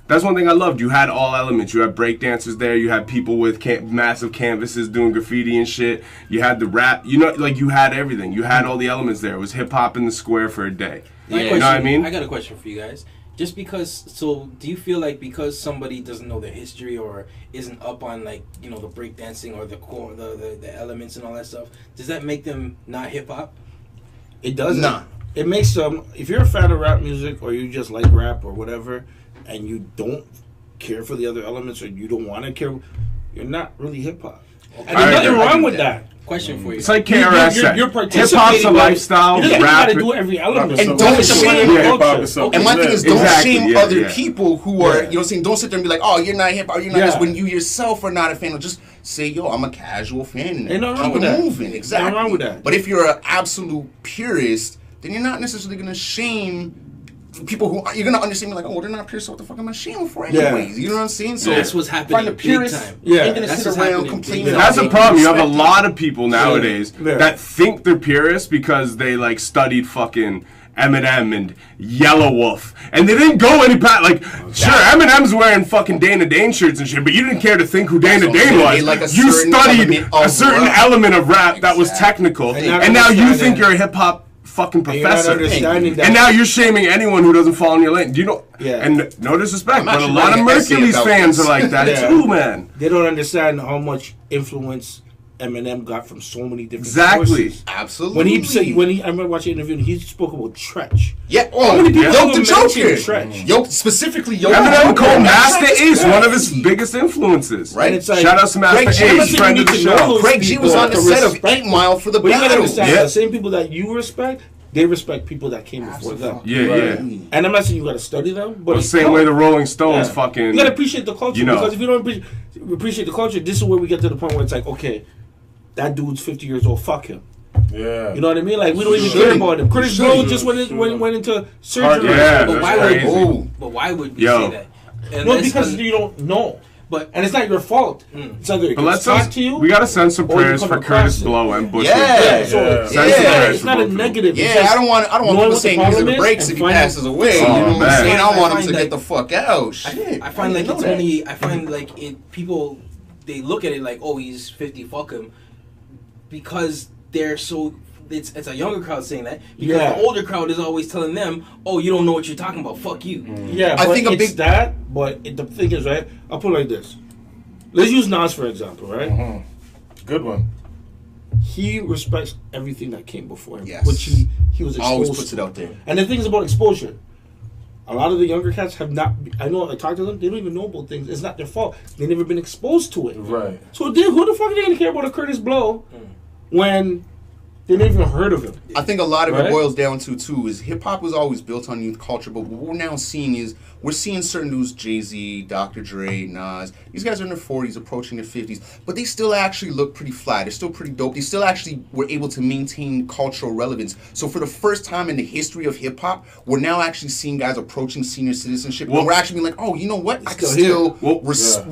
That's one thing I loved. You had all elements. You had breakdancers there. You had people with massive canvases doing graffiti and shit. You had the rap. You know, like you had everything. You had all the elements there. It was hip hop in the square for a day. You know what I mean? I got a question for you guys. Just because, so do you feel like because somebody doesn't know their history or isn't up on like, you know, the breakdancing or the core, the elements and all that stuff, does that make them not hip hop? It doesn't. Nah. It makes them, if you're a fan of rap music or you just like rap or whatever, and you don't care for the other elements or you don't want to care, you're not really hip hop. And there's nothing wrong with that. Question for you. It's like KRS said. You're Hip hop's a lifestyle. You Rap. gotta do every element. And don't shame. And my thing is, don't shame other yeah. people who are, you know what I'm saying, don't sit there and be like, "Oh, you're not hip hop, you're not this," when you yourself are not a fan. Just say, "Yo, I'm a casual fan." Ain't nothing wrong keep with it that. moving. Exactly. Nothing wrong with that. But if you're an absolute purist, then you're not necessarily going to shame people who you're gonna understand me like, "Oh, they're not pure, so what the fuck am I shaming for anyways?" You know what I'm saying? So that's what's happening. Find the purist, big time. ain't gonna That's sit around complaining. That's the problem. You have a lot of people nowadays Yeah. that think they're purists because they like studied fucking Eminem and Yellow Wolf, and they didn't go any past. Like, sure, Eminem's wearing fucking Dana Dane shirts and shit, but you didn't care to think who Dana Dane was. Like you studied a certain element of rap that was technical, and now you think you're a hip hop fucking professor. understanding that. And now you're shaming anyone who doesn't fall in your lane. Do you know? Yeah. And no disrespect, but a actually lot of writing an essay Mercury's about fans this. are like that Yeah. too, man. They don't understand how much influence Eminem got from so many different Exactly. sources. Absolutely. I remember watching an interview and he spoke about Tretch. Yeah. How Oh, many people Yoke the mention Joker. Tretch? Yoke specifically. Yoke Eminem called Master That's Ace one of his crazy. biggest influences. Right. And it's like, Shout out to Craig Master G. Ace, friend of the show. Craig G was on the set of 8 Mile for the But you gotta battle. understand, Yeah. the same people that you respect, they respect people that came before them. Yeah, Right. yeah. And I'm not saying you gotta study them, but The same way the Rolling Stones fucking. You gotta appreciate the culture, you know. because if you don't appreciate the culture, this is where we get to the point where it's like, okay, that dude's 50 years old, fuck him. Yeah. You know what I mean? Like, we don't even Should. care about him. Curtis Should. Blow just went into surgery. Yeah, But why that's would? crazy. But why would we Yo. say that? No, Unless- because you don't know. But And it's not your fault. It's either it But gets let's taught to you. we gotta send some or you prayers come for across Curtis it. Blow and Bush. Yeah. Yeah, so Yeah. Send some Yeah. prayers it's not for a both of them. negative. Yeah, It's just I don't want knowing people what the saying these are problem the is breaks and if he finding- passes away. Oh, You know what I'm man. saying? I I want him find to that- get the fuck out. Shit. I find like didn't it's know that. only. I find like it. People they look at it like, oh, he's 50, fuck him, because they're so. It's a younger crowd saying that because Yeah. the older crowd is always telling them, oh, you don't know what you're talking about. Fuck you. Yeah, I but think a it's big- that. But the thing is, right? I'll put it like this. Let's use Nas for example, right? Good one. He respects everything that came before him, Yes. which he was exposed Always puts to. it out there. And the thing is about exposure. A lot of the younger cats have not. I know. I talk to them. They don't even know about things. It's not their fault. They've never been exposed to it. Right. So who the fuck are they gonna care about a Curtis Blow when they never even heard of him? I think a lot of it Right? boils down to too is hip hop was always built on youth culture, but what we're now seeing is we're seeing certain dudes, Jay-Z, Dr. Dre, Nas. These guys are in their 40s, approaching their 50s, but they still actually look pretty fly. They're still pretty dope. They still actually were able to maintain cultural relevance. So for the first time in the history of hip hop, we're now actually seeing guys approaching senior citizenship, Well- and we're actually being like, oh, you know what? I can still here. still Well,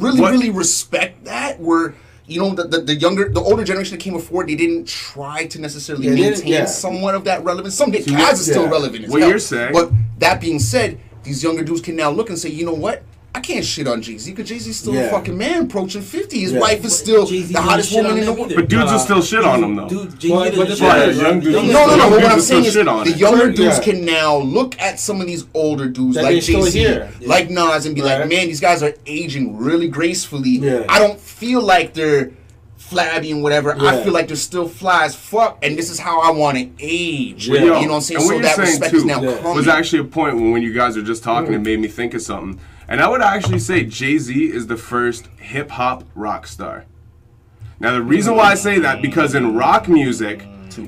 really, What- really respect that. We're you know, the older generation that came before, they didn't try to necessarily Yeah, they didn't- maintain yeah. somewhat of that relevance. Some did. See, Kaz is still yeah. relevant as What hell. you're saying- But that being said, these younger dudes can now look and say, you know what? I can't shit on Jay-Z because Jay-Z's still a Yeah. fucking man approaching 50. His Yeah. wife is still Jay-Z the hottest didn't shit woman in on the them world. either. But dudes will still shit on him though. Dude, Jay-Z But didn't the shit on thing him. is, young dudes- No, Young but what dudes I'm will saying still is shit on the it. younger dudes Yeah. can now look at some of these older dudes That like they still Jay-Z, hear. like Nas, and be like, Right. man, these guys are aging really gracefully. Yeah. I don't feel like they're flabby and whatever. I Yeah. feel like they're still fly as fuck, and this is how I want to age. Yeah. You know what I'm saying? And what So you're that saying, respect too, is now Yeah. coming. was actually a point when you guys were just talking. It made me think of something. And I would actually say Jay-Z is the first hip-hop rock star. Now, the reason why I say that, because in rock music,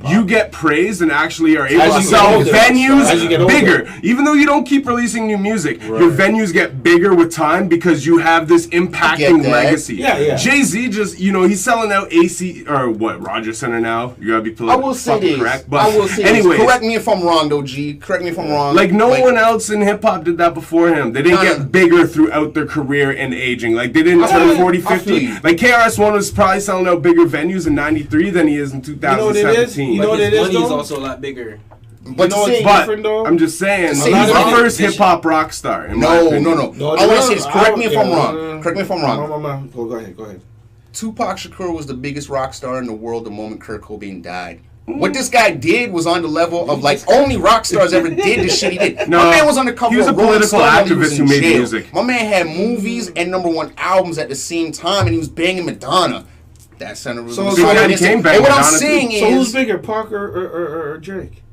you get praised and actually are able As to you sell get older. venues As you get older. bigger. Even though you don't keep releasing new music, your venues get bigger with time because you have this impacting that. legacy. Yeah, yeah. Jay-Z just, he's selling out AC, or what, Rogers Center now? You gotta be I politically will say this. correct. But I will say anyways, this. Correct me if I'm wrong, though, G. Correct me if I'm wrong. like no one else in hip hop did that before him. They didn't Nah. get bigger throughout their career and aging. Like they didn't I turn feel 40, you. I 50. feel you. Like KRS-One was probably selling out bigger venues in 93 than he is in You know what it is? 2017. You know But what his it is, money is though? also a lot bigger. But to know say, what's But different, though? I'm just saying, he's say the he's wrong. first hip hop rock star. In my no. opinion. No, All I want to say is correct me if I'm yeah, wrong. Correct me if I'm wrong. Go ahead. Go ahead. Tupac Shakur was the biggest rock star in the world the moment Kurt Cobain died. What this guy did was on the level of like only rock stars ever did the shit he did. No, My man was on the cover he was of a Rolling political Stone while he was activist in who made jail. music. My man had movies and #1 albums at the same time, and he was banging Madonna. That sounded really So good. yeah, he came And banging what I'm Madonna, too. saying So who's is, bigger, Pac or Drake?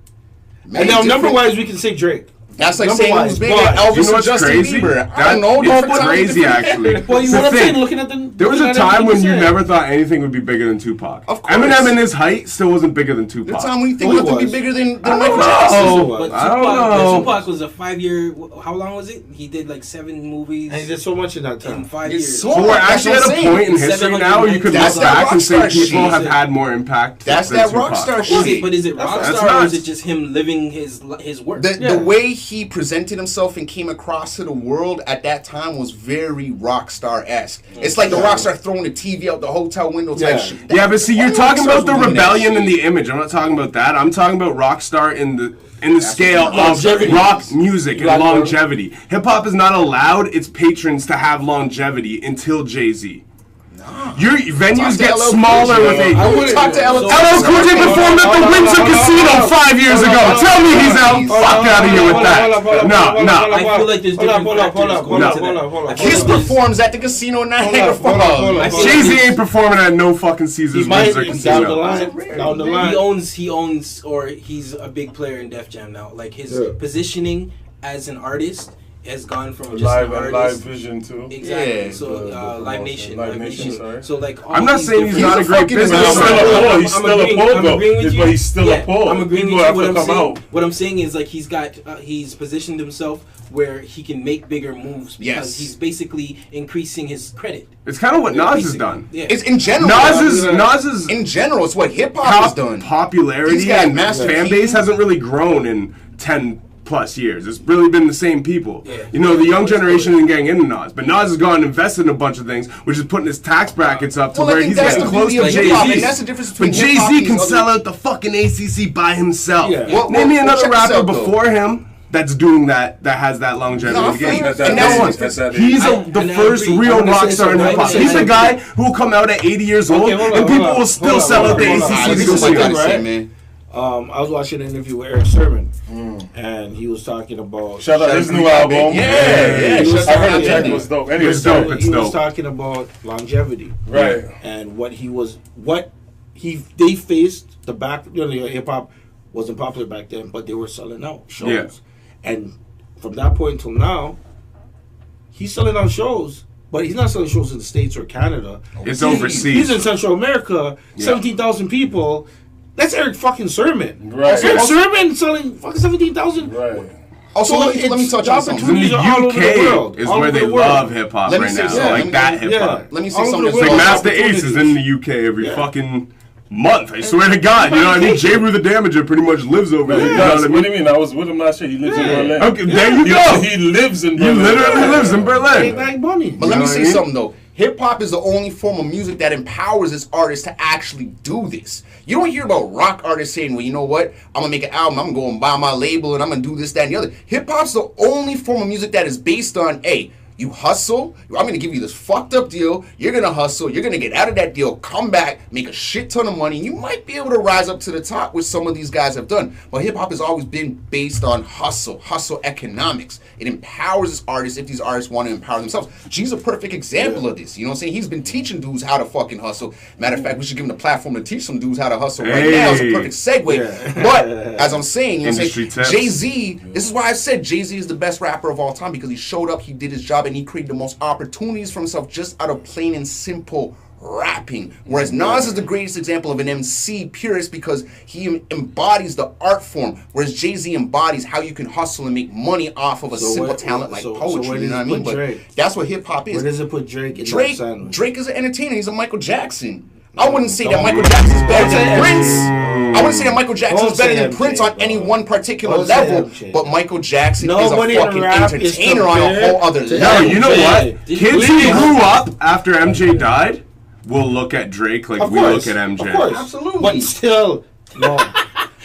man, And now, different- number-wise, we can say Drake. That's like saying number-wise, who's bigger, but- Elvis You know or what's Justin crazy? Bieber. I don't know. It's Different times, crazy, different- actually. Well, you The know what I'm thing, saying? Looking at the there was a looking at time everything when you said. never thought anything would be bigger than Tupac. Of course. Eminem in his height still wasn't bigger than Tupac. The time when you think Who nothing would be was? bigger than I Michael don't Jackson. know. But I don't know. Tupac was a 5-year. How long was it? He did like 7 movies And he did so much in that in time. 5 It's years. so- So we're That's actually what at I'm a saying. point in history now where you could look That's that back and say rockstar people shit. have had more impact. That's than that Tupac. rockstar Is shit. it, but is it That's rockstar or is nuts. it just him living his work? The way he presented himself and came across to the world at that time was very rock star esque. It's like the rock star throwing the TV out the hotel window type Yeah. shit. Yeah, but see, you're Only talking rock about the stars would do that rebellion and shit. the image. I'm not talking about that. I'm talking about rockstar in the scale of Longevity. rock music and Like, longevity. Hip hop is not allowed its patrons to have longevity until Jay-Z. Your venues get LL smaller Cool J. with age. I wouldn't talk to LL Cool J performed at the Windsor Casino 5 years ago. Tell me he's out. Fuck out of here with that. No. I feel like there's different factors. Kiss performs at the casino in Niagara Falls. Jay-Z ain't performing at no fucking Caesars Windsor down the Casino. line. Down the line. He owns, or he's a big player in Def Jam now. Like his positioning as an artist has gone from just live an and artist. Live Vision too. Exactly. Yeah, So Live Nation. Sorry. So like, I'm not saying he's not a great fucking businessman. He's still a pole, but he's still a pole. I'm agreeing People with you. have to come out. What I'm saying is like he's positioned himself where he can make bigger moves because he's basically increasing his credit. It's kind of what Nas has done. Yeah. It's in general. Nas is in general. It's what hip hop has done. Popularity He's got and master fan keys. base hasn't really grown in 10 plus years. It's really been the same people. Yeah. You know, the young generation isn't getting into Nas, but Nas has gone and invested in a bunch of things, which is putting his tax brackets up to Well, I where think he's that's getting the close beauty to of hip-hop, and Jay-Z. that's the difference between But hip-hop Jay-Z and can other- sell out the fucking ACC by himself. Yeah. Well, Name me another check this rapper out, though. before him that's doing that has that longevity. No, I in the game. feel you. No And one. that's- He's the and I first agree. real I'm gonna rock say star in something. hip hop. I'm gonna He's say the guy who will come out at 80 years old hold on, and people hold will on, still hold on, sell out hold the on, hold on. ACC to This go is what I see gotta him. say, right? man. I was watching an interview with Eric Sermon, and he was talking about. Shout out his new album. Yeah. He was I heard the talking- track was dope. Anyway, It's dope. He was dope. talking about longevity, Right. and they faced the back. You know, hip hop wasn't popular back then, but they were selling out shows, Yeah. and from that point until now, he's selling out shows. But he's not selling shows in the States or Canada. It's overseas. He's in Central America, 17,000 people. That's Eric fucking Sermon. Right. Eric Sermon selling fucking 17,000. Right. Also, let me touch on something. In the all over the UK world. is All where over they the world. love hip hop Let me right say now. something. Like that hip hop. Let me say All over something. the Like world. Master Ace is in the UK every fucking month. I swear to God. You know what I mean? J. Rue the Damager pretty much lives over there. You know what I What mean? do you mean? I was with him last year. He lives in Berlin. Okay, there you go. He lives in He Berlin. literally lives in Berlin. Bang money. But let me know what say I mean? something though. Hip hop is the only form of music that empowers its artists to actually do this. You don't hear about rock artists saying, well, you know what? I'm going to make an album. I'm going to go and buy my label and I'm going to do this, that, and the other. Hip hop's the only form of music that is based on, hey, you hustle. I'm going to give you this fucked up deal. You're going to hustle. You're going to get out of that deal, come back, make a shit ton of money. And you might be able to rise up to the top, which some of these guys have done. But hip hop has always been based on hustle economics. It empowers its artists if these artists want to empower themselves. G's a perfect example of this. You know what I'm saying? He's been teaching dudes how to fucking hustle. Matter of fact, we should give him the platform to teach some dudes how to hustle right now. It's a perfect segue. Yeah. But as I'm saying, you know what I'm Industry saying? tips. Jay-Z, this is why I said Jay-Z is the best rapper of all time, because he showed up, he did his job, and he created the most opportunities for himself just out of plain and simple rapping. Whereas Nas is the greatest example of an MC purist because he embodies the art form, whereas Jay-Z embodies how you can hustle and make money off of a simple talent like poetry. You know what I mean? But that's what hip hop is. Where does it put Drake in that sandwich? Drake is an entertainer. He's a Michael Jackson. I wouldn't say that Michael Jackson's better than Prince. I wouldn't say that Michael Jackson's better than Prince on any one particular level, but Michael Jackson is a fucking entertainer on a whole other Yo, level. you know what? Kids who grew up after MJ died will look at Drake like we look at MJ. Of course. Absolutely. But still, no.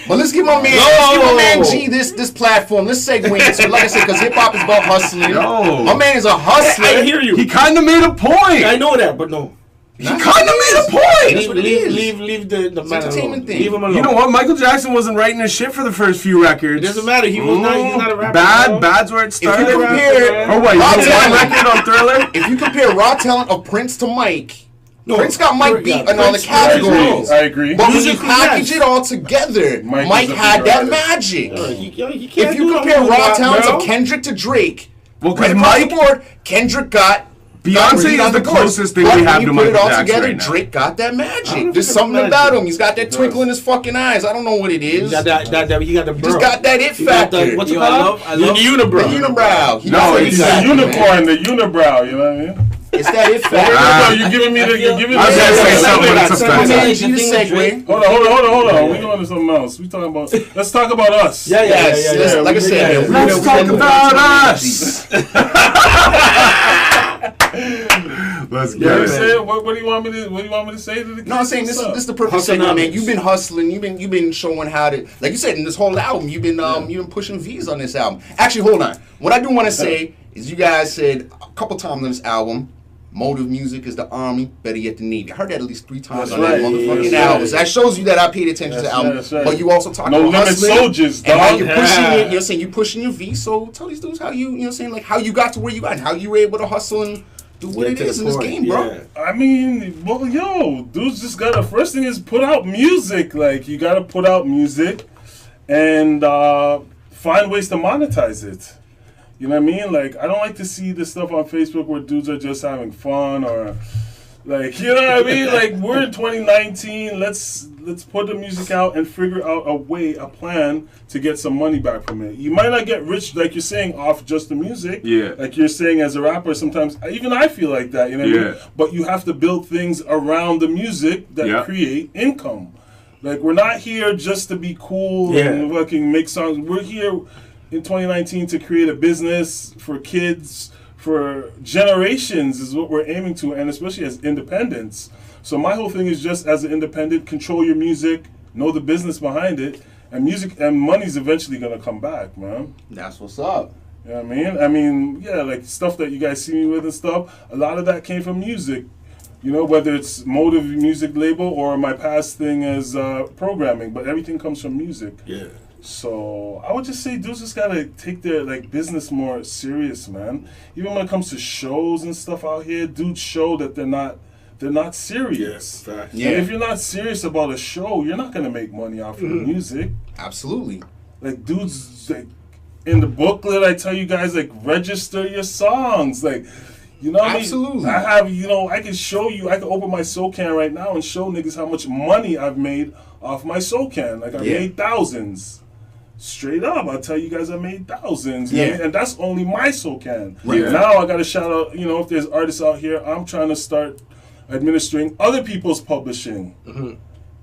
But let's give my man, G this platform. Let's segue into, like I said, because hip hop is about hustling. My man is a hustler. I hear you. He kind of made a point. I know that, but no. He kind of made a point. Leave the man entertainment alone. thing. Leave him alone. You know what? Michael Jackson wasn't writing his shit for the first few records. It doesn't matter. He's not a rapper. Bad's where it started. If you compare Or what? You Raw know one talent, record on Thriller? if you compare raw talent of Prince to Mike, No, Prince got Mike beat in all the Prince- categories. I agree. But when you Musically, package yes. it all together, Mike Mike is a had big that artist. magic. You can't If you do compare that, raw talents bro. of Kendrick to Drake, Well, right because across Mike, the board, Kendrick got Beyonce on is the board. closest thing But we have when to you put it Michael all Jackson together, right now. Drake got that magic. don't There's think something it's about magic. him. He's got that twinkle in his fucking eyes. I don't know what it is. He got that. He got the. He just got that it He got factor. the, what's it Yo, I called? love- The unibrow. The unibrow. He No, got that it's it The factor, unicorn, the unibrow, you know what I mean? It's that it No, factor. you're giving me the. You're giving me I was gonna say the- something, but it's a My fact. man G the segue. Hold on. We're going to something else. We talking about. Let's talk about us. Yeah. Yes, like I said, man, Let's talk about us. Let's You know what I'm get it. saying? What do you want me to say to the kids? No, I'm saying this What's up? is the perfect Hustling segment, man. numbers. You've been hustling. You've been showing how to, like you said, in this whole album, you've been pushing V's on this album. Actually, hold on. What I do want to say is, you guys said a couple times on this album, Motive music is the Army, better yet the Navy. I heard that at least 3 times on right. that motherfucking album. That shows you that I paid attention to the album. Right. But you also talk No about Limit hustling Soldiers, and how dog. you're pushing it. You know what I'm saying? You're pushing your V. So tell these dudes how you know what I'm saying, like how you got to where you got and how you were able to hustle and do what it is in this game, bro. I mean, well, yo, dudes just gotta, first thing is put out music. Like, you gotta put out music and find ways to monetize it. You know what I mean? Like, I don't like to see this stuff on Facebook where dudes are just having fun or, like, you know what I mean? Like, we're in 2019. Let's put the music out and figure out a plan to get some money back from it. You might not get rich, like you're saying, off just the music. Yeah. Like you're saying as a rapper, sometimes, even I feel like that, you know what I mean? But you have to build things around the music that create income. Like, we're not here just to be cool and fucking make songs. We're here in 2019 to create a business for kids, for generations is what we're aiming to, and especially as independents. So my whole thing is just as an independent, control your music, know the business behind it, and music and money's eventually gonna come back, man. That's what's up. You know what I mean? I mean, yeah, like stuff that you guys see me with and stuff, a lot of that came from music. You know, whether it's Motive music label or my past thing as programming, but everything comes from music. Yeah. So I would just say dudes just gotta take their like business more serious, man. Even when it comes to shows and stuff out here, dudes show that they're not serious. Yeah. And if you're not serious about a show, you're not gonna make money off your music. Absolutely. Like, dudes, like in the booklet, I tell you guys, like, register your songs, like. You know what I mean? Absolutely. I have, you know, I can show you, I can open my SoCan right now and show niggas how much money I've made off my SoCan. Like, I made thousands. Straight up, I'll tell you guys I made thousands. You know what I mean? And that's only my SoCan. Right. Now I got to shout out, you know, if there's artists out here, I'm trying to start administering other people's publishing.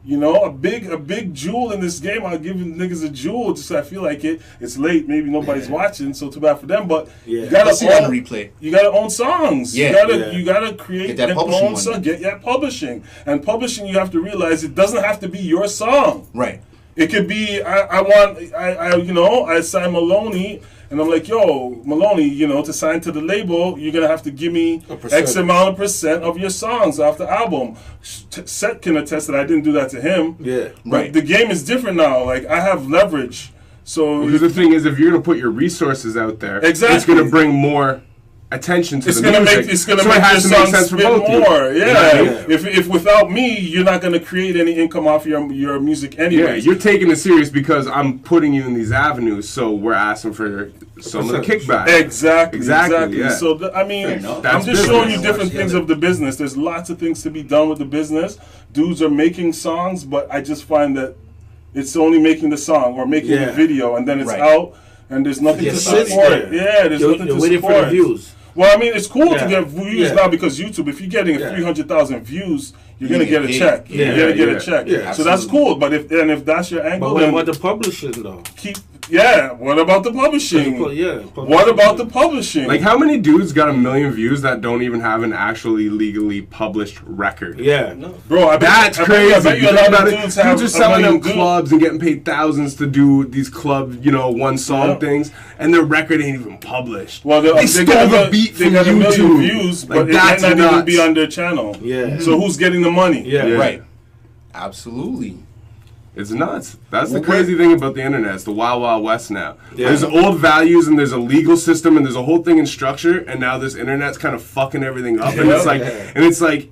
You know, a big jewel in this game. I'll give niggas a jewel just so I feel like it. It's late, maybe nobody's watching, so too bad for them. But you gotta see that on replay. You gotta own songs. You gotta create that and own songs. Get that publishing. And publishing, you have to realize it doesn't have to be your song. Right. It could be I sign Maloney. And I'm like, yo, Maloney, you know, to sign to the label, you're going to have to give me X amount of percent of your songs off the album. Set can attest that I didn't do that to him. Yeah. But the game is different now. Like, I have leverage. So because the thing is, if you're going to put your resources out there, it's Exactly. going to bring more attention to it's the gonna music. It's gonna so make it has your to make song sense for spit both more. of you. Yeah. Yeah. If without me, you're not gonna create any income off your music anyway. Yeah, you're taking it serious because I'm putting you in these avenues, so we're asking for some of the kickback. Exactly. Yeah. So I mean, enough. I'm That's just showing you business. different things of the business. There's lots of things to be done with the business. Dudes are making songs, but I just find that it's only making the song or making the video, and then it's out, and there's nothing to support. Yeah, there's nothing to waiting support. for the views. Well, I mean, it's cool to get views now because YouTube, if you're getting 300,000 views, you're going to get a check. You're going to get a check. Yeah, so that's cool. But if that's your angle, But what then about the publishing, though? what about the publishing? Publishing. What about the publishing? Like, how many dudes got 1 million views that don't even have an actually legally published record? Yeah. Bro, I bet, That's I crazy. bet you a lot of dudes have Dudes are selling them out clubs and getting paid thousands to do these club, one song things, and their record ain't even published. Well, they stole the beat they from got 1 million YouTube. views, Like, but it might that's not even nuts. be on their channel. Yeah. So who's getting the money? Yeah. Right. Absolutely. It's nuts. That's the crazy thing about the internet. It's the Wild Wild West now. There's old values and there's a legal system and there's a whole thing in structure, and now this internet's kind of fucking everything up. And it's like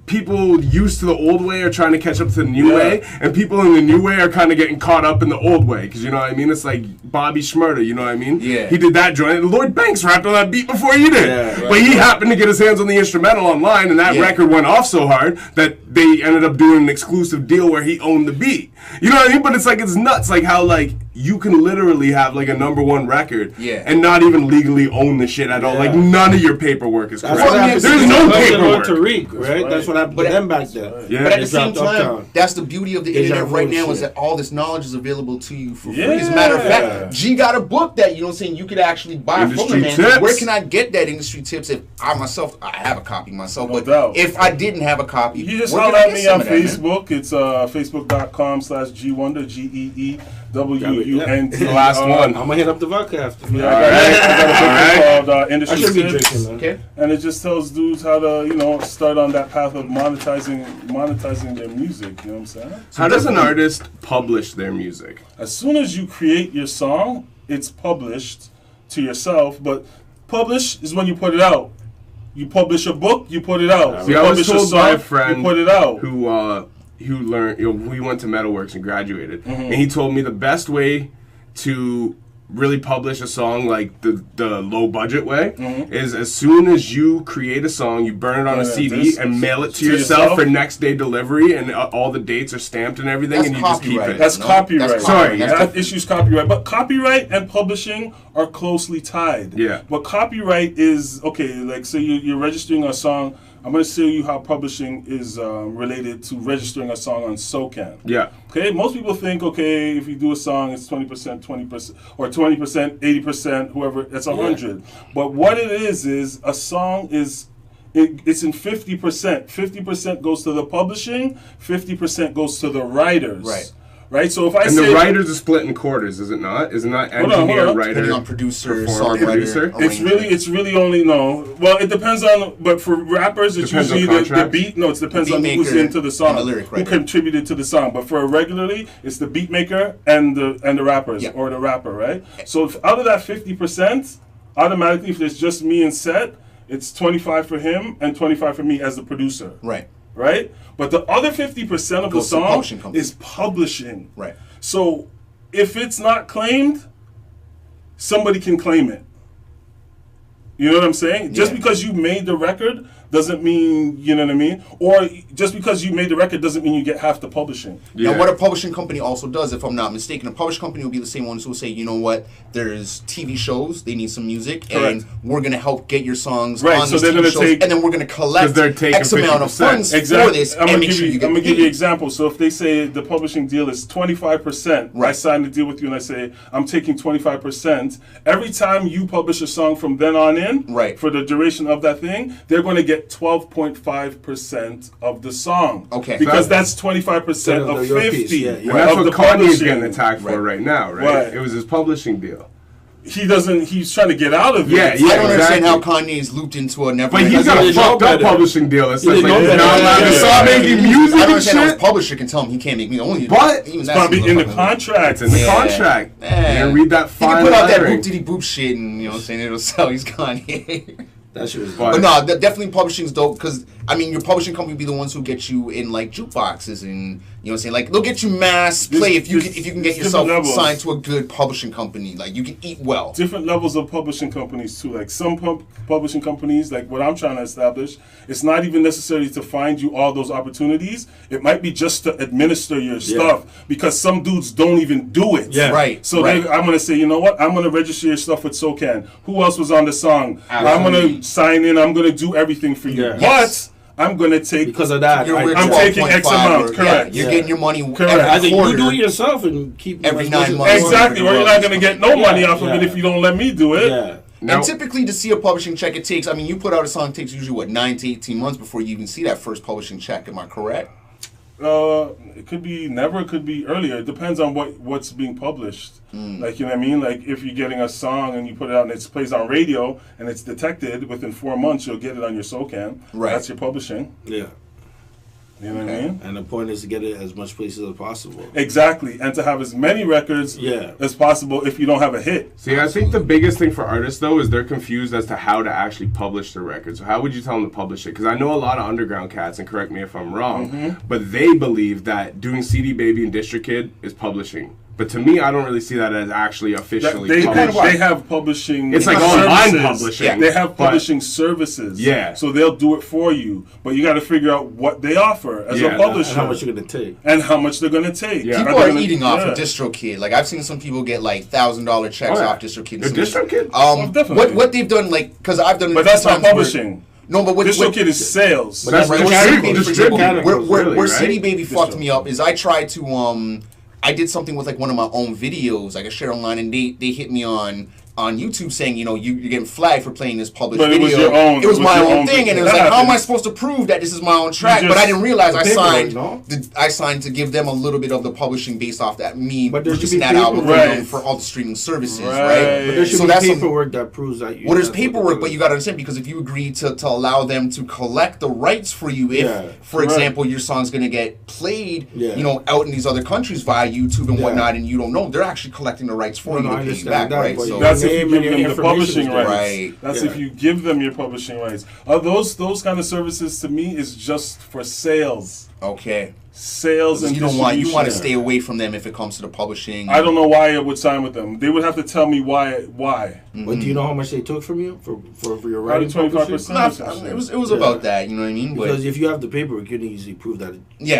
people used to the old way are trying to catch up to the new way, and people in the new way are kind of getting caught up in the old way. Because you know what I mean? It's like Bobby Shmurda, you know what I mean? Yeah. He did that joint. Lloyd Banks rapped on that beat before you did. Yeah, but he happened to get his hands on the instrumental online, and that record went off so hard that they ended up doing an exclusive deal where he owned the beat. You know what I mean? But it's like, it's nuts, like how like you can literally have like a #1 record and not even legally own the shit at all. Like none of your paperwork is correct. There's no paperwork. Tariq, right? That's what happened to them back then. Yeah. But at the same time, that's the beauty of the internet right now is that all this knowledge is available to you for free. As a matter of fact, G got a book that, you know what I'm saying, you could actually buy from the man. Tips. Where can I get that industry tips if I myself, I have a copy myself, No but doubt. if I didn't have a copy, You just where holler can I at get me some on of that, man? Facebook. It's facebook.com/GWunder, GEE WUNT. The last one. I'm gonna hit up the vodka after. Yeah, I got a book called Industry I should be Tips. drinking, man. Okay. And it just tells dudes how to, start on that path of monetizing their music. You know what I'm saying? How does an artist publish their music? As soon as you create your song, it's published to yourself. But publish is when you put it out. You publish a book, you put it out. See, You I was publish a told by a song, friend you put it out. who learned, we went to Metalworks and graduated, and he told me the best way to really publish a song, like the low budget way, is as soon as you create a song, you burn it on a CD and mail it to yourself for next day delivery, and all the dates are stamped and everything, That's and you just keep copyright. it. That's copyright. That's Sorry, that issue's copyright. But copyright and publishing are closely tied. Yeah. But copyright is, okay, like say you're registering a song. I'm going to show you how publishing is related to registering a song on SOCAN. Yeah. Okay, most people think, okay, if you do a song, it's 20%, 20%, or 20%, 80%, whoever, it's 100. But what it is a song is, it's in 50%. 50% goes to the publishing, 50% goes to the writers. Right, so if I And say... the writers are split in quarters, is it not? Is it not engineer, hold on. writer, Depending on producer, performer, songwriter, producer? It's really only, no. Well, it depends on, but for rappers, it's Depends on usually the contracts? beat. No, it depends The on beat who's maker into the song, and the lyric who writer. contributed to the song. But for regularly, it's the beat maker and the rappers, Yeah. or the rapper, right? So if out of that 50%, automatically, if there's just me and Set, it's 25 for him and 25 for me as the producer. Right? But the other 50% of the Goes to song publishing company. is publishing. Right. So if it's not claimed, somebody can claim it. You know what I'm saying? Just because you made the record doesn't mean, you know what I mean? Or just because you made the record doesn't mean you get half the publishing. Now, what a publishing company also does, if I'm not mistaken, a publishing company will be the same ones who will say, you know what, there's TV shows, they need some music, and we're going to help get your songs on so these they're TV gonna shows, take, and then we're going to collect X amount of 50%. funds for this, I'm and gonna make give sure you get I'm gonna paid. give you an example. So if they say the publishing deal is 25%, I sign the deal with you and I say I'm taking 25%. Every time you publish a song from then on in, for the duration of that thing, they're going to get 12.5% of the song. Okay. Because that's 25% of 50. And that's what Kanye's getting attacked for right now, right? It was his publishing deal. He's trying to get out of it. I don't understand how Kanye's looped into a never. But he's got a fucked up publishing deal that says, like, you're not allowed to start making music I don't and understand how his shit. publisher can tell him he can't make music. Only But even it's that's probably in the contract. It's in the contract. You didn't read that He fine can put out that lettering. boop diddy boop shit, and you know what I'm saying, it'll sell. He's Kanye. That shit was But no, definitely publishing's dope, because I mean your publishing company will be the ones who get you in like jukeboxes, and you know what I'm saying, like they'll get you mass play if you can get yourself signed to a good publishing company, like you can eat well. Different levels of publishing companies too. Like some publishing companies, like what I'm trying to establish, it's not even necessarily to find you all those opportunities. It might be just to administer your stuff, because some dudes don't even do it. So I'm gonna say, you know what? I'm gonna register your stuff with SOCAN. Who else was on the song? I'm gonna sign in. I'm gonna do everything for you. But I'm gonna take, because of that. I'm taking X amount. Correct. You're getting your money. Correct. I think you do it yourself and keep every 9 months. Exactly. Or you're not gonna get no money off of it if you don't let me do it. And typically to see a publishing check, it takes, I mean, you put out a song, it takes usually, what, 9 to 18 months before you even see that first publishing check. Am I correct? It could be never, it could be earlier. It depends on what's being published. Like, you know what I mean? Like, if you're getting a song and you put it out and it plays on radio and it's detected, within 4 months you'll get it on your SOCAN. That's your publishing. You know what I mean? And the point is to get it as much places as possible. Exactly. And to have as many records as possible if you don't have a hit. See, I think the biggest thing for artists, though, is they're confused as to how to actually publish their record. So how would you tell them to publish it? Because I know a lot of underground cats, and correct me if I'm wrong, but they believe that doing CD Baby and DistroKid is publishing. But to me, I don't really see that as actually officially publishing. They have publishing. It's like online publishing. They have publishing services. So they'll do it for you. But you got to figure out what they offer as a publisher. And how much you're going to take. And how much they're going to take. People are eating off of DistroKid. Like, I've seen some people get like $1,000 checks off DistroKid. DistroKid? What they've done, like, because I've done it. But that's not publishing. No, but DistroKid is sales. That's where CD Baby fucked me up is I tried to I did something with like one of my own videos, like I shared online, and they hit me on on YouTube saying, you know, you're getting flagged for playing this published but video. It was your own. It was my own thing, and it was like, how am I happens. supposed to prove that this is my own track? But I didn't realize I signed to give them a little bit of the publishing based off that me releasing that album for all the streaming services, right? But there should be paperwork that proves that you. Well, there's paperwork, but you got to understand, because if you agree to allow them to collect the rights for you, if, for example, your song's going to get played, you know, out in these other countries via YouTube and whatnot, and you don't know, they're actually collecting the rights for you to pay back, right? So that's if you give them the publishing rights. Right. That's if you give them your publishing rights. Those kind of services to me is just for sales. Okay. Sales and you want to stay away from them if it comes to the publishing. I don't know why I would sign with them. They would have to tell me why. Mm-hmm. But do you know how much they took from you for your writing? 25%. It was about that. You know what I mean? Because if you have the paperwork, you can easily prove that.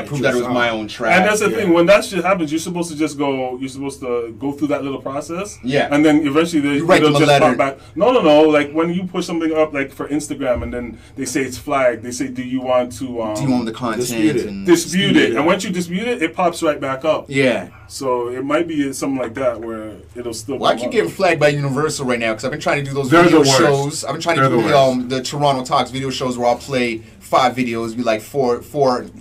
Prove that it was my own track. And that's the thing. When that shit happens, you're supposed to just go. You're supposed to go through that little process. Yeah. And then eventually they'll just come back. No. Like when you push something up, like for Instagram, and then they say it's flagged. They say, do you want to? Do you own the content? Dispute it. And once you dispute it pops right back up. Yeah. So it might be something like that where it'll still. Well, I keep getting flagged by Universal right now because I've been trying to do those video shows. I've been trying to do the Turono Talks video shows where I'll play 5 videos, be like four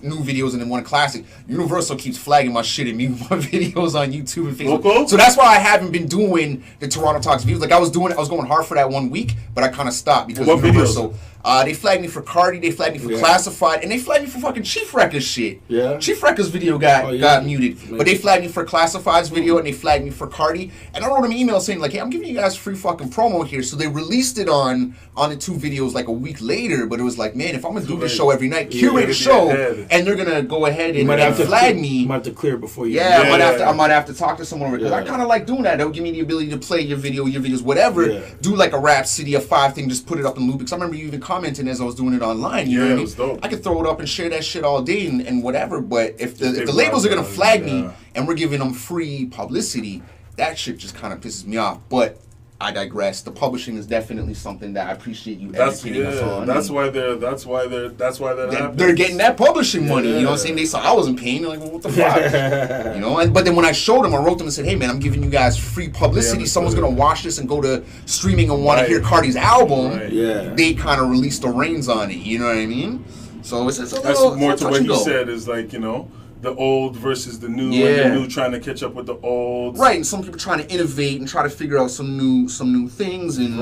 new videos and then 1 classic. Universal keeps flagging my shit and me my videos on YouTube and Facebook. Local? So that's why I haven't been doing the Turono Talks videos. Like I was going hard for that 1 week, but I kind of stopped because Universal. They flagged me for Cardi, they flagged me for Classified, and they flagged me for fucking Chief Wreckords shit. Yeah. Chief Wreckords video got muted. But they flagged me for Classified's video and they flagged me for Cardi. And I wrote them an email saying like, hey, I'm giving you guys free fucking promo here. So they released it on the 2 videos like a week later, but it was like, man, if I'm gonna do this show every night, curate a show, and they're gonna go ahead and flag me. You might have to clear before you. Yeah, I might have to talk to someone because I kind of like doing that. They'll give me the ability to play your videos, whatever. Yeah. Do like a Rhapsody, a 5 thing, just put it up in loop. Because I remember you even commenting as I was doing it online. You know what I mean? Dope. I could throw it up and share that shit all day and whatever. But if the labels are gonna flag me and we're giving them free publicity, that shit just kind of pisses me off. But I digress. The publishing is definitely something that I appreciate you educating us on. That's why they're getting that publishing money. You know what I'm saying? They saw I wasn't paying. They're like, well, what the fuck? You know. But then when I showed them, I wrote them and said, hey man, I'm giving you guys free publicity. Someone's gonna watch this and go to streaming and want to hear Cardi's album. They kind of released the reins on it. You know what I mean? So it's a little. That's more to what he said is like, you know, the old versus the new, and the new trying to catch up with the old. Right, and some people trying to innovate and try to figure out some new things, and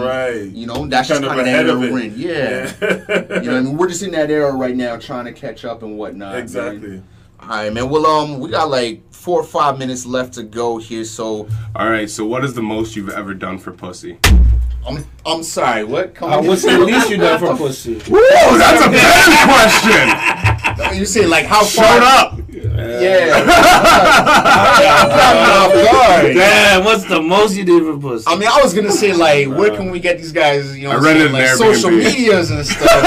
you know, that's just kind of that era we're in. Yeah. You know what I mean? We're just in that era right now trying to catch up and whatnot. Exactly. Man. All right, man. Well, we got like 4 or 5 minutes left to go here, so. All right, so what is the most you've ever done for pussy? I'm sorry, what? What's the least you done for pussy? Woo, that's a better question! You say like how far? Shut up! Yeah. Damn, what's the most you did for pussy? I mean, I was gonna say like, where can we get these guys? You know, I read it like there, social medias and stuff.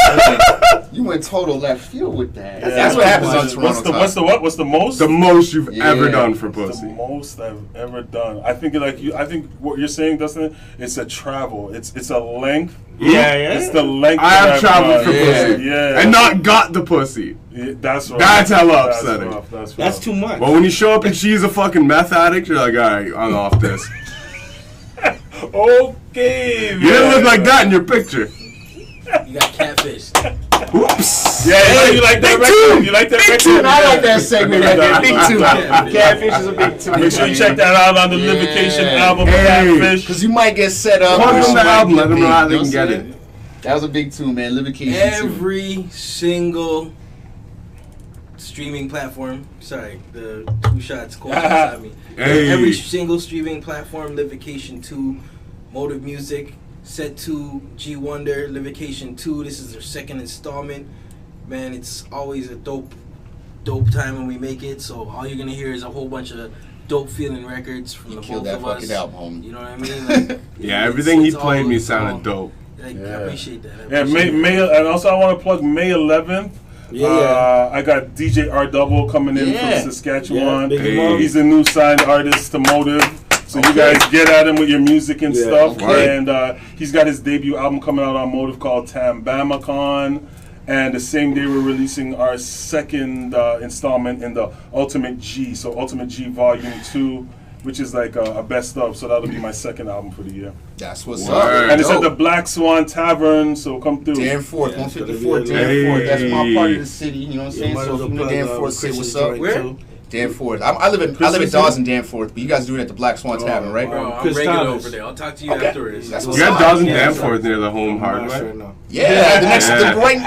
You went total left field with that. Yeah. That's what happens on Toronto Talks. What's the most? The most you've ever done for pussy. The most I've ever done. I think I think what you're saying, Dustin, it's a travel. It's a length. Yeah. It's the length. I have traveled for pussy. Yeah. And not got the pussy. Yeah, that's right. That's hella upsetting. That's too much. But when you show up and she's a fucking meth addict, you're like, all right, I'm off this. Okay. You didn't look like that in your picture. You got catfish. Oops. Yeah, you like that record? You like that record? I like that segment right there. Big tune. Catfish is a big tune. Make sure you check that out on the Livication album. Catfish. Because you might get set up. Plug them the album. Let them know how they can get it. That was a big tune, man. Livication. Every single streaming platform. Sorry, the 2 shots shot me. Hey. Every single streaming platform. Livication 2, Motive Music. Set2, G Wunder, Livication 2. This is their 2nd installment. Man, it's always a dope time when we make it. So all you're gonna hear is a whole bunch of dope feeling records from the both of us. Album. You know what I mean? Like, yeah, everything he played me sounded dope. Like, I appreciate that. May and also I want to plug May 11th. I got DJ R Double coming in from Saskatchewan. He's a new signed artist to Motive. So you guys get at him with your music and stuff. And he's got his debut album coming out on Motive called Tambamacon. And the same day we're releasing our 2nd installment in the Ultimate G. So Ultimate G Volume 2 which is like a best of. So that'll be my second album for the year. That's what's up. And it's at the Black Swan Tavern, so come through. Danforth, 154 Danforth. That's my part of the city. You know what I'm saying? So if you're in the Danforth, say what's up. Where? Danforth. I live in Dawson, Danforth, but you guys do it at the Black Swan Tavern, right? Bro, I'm regular over there. I'll talk to you afterwards. You got Dawson Danforth near the Home Hardware. Yeah,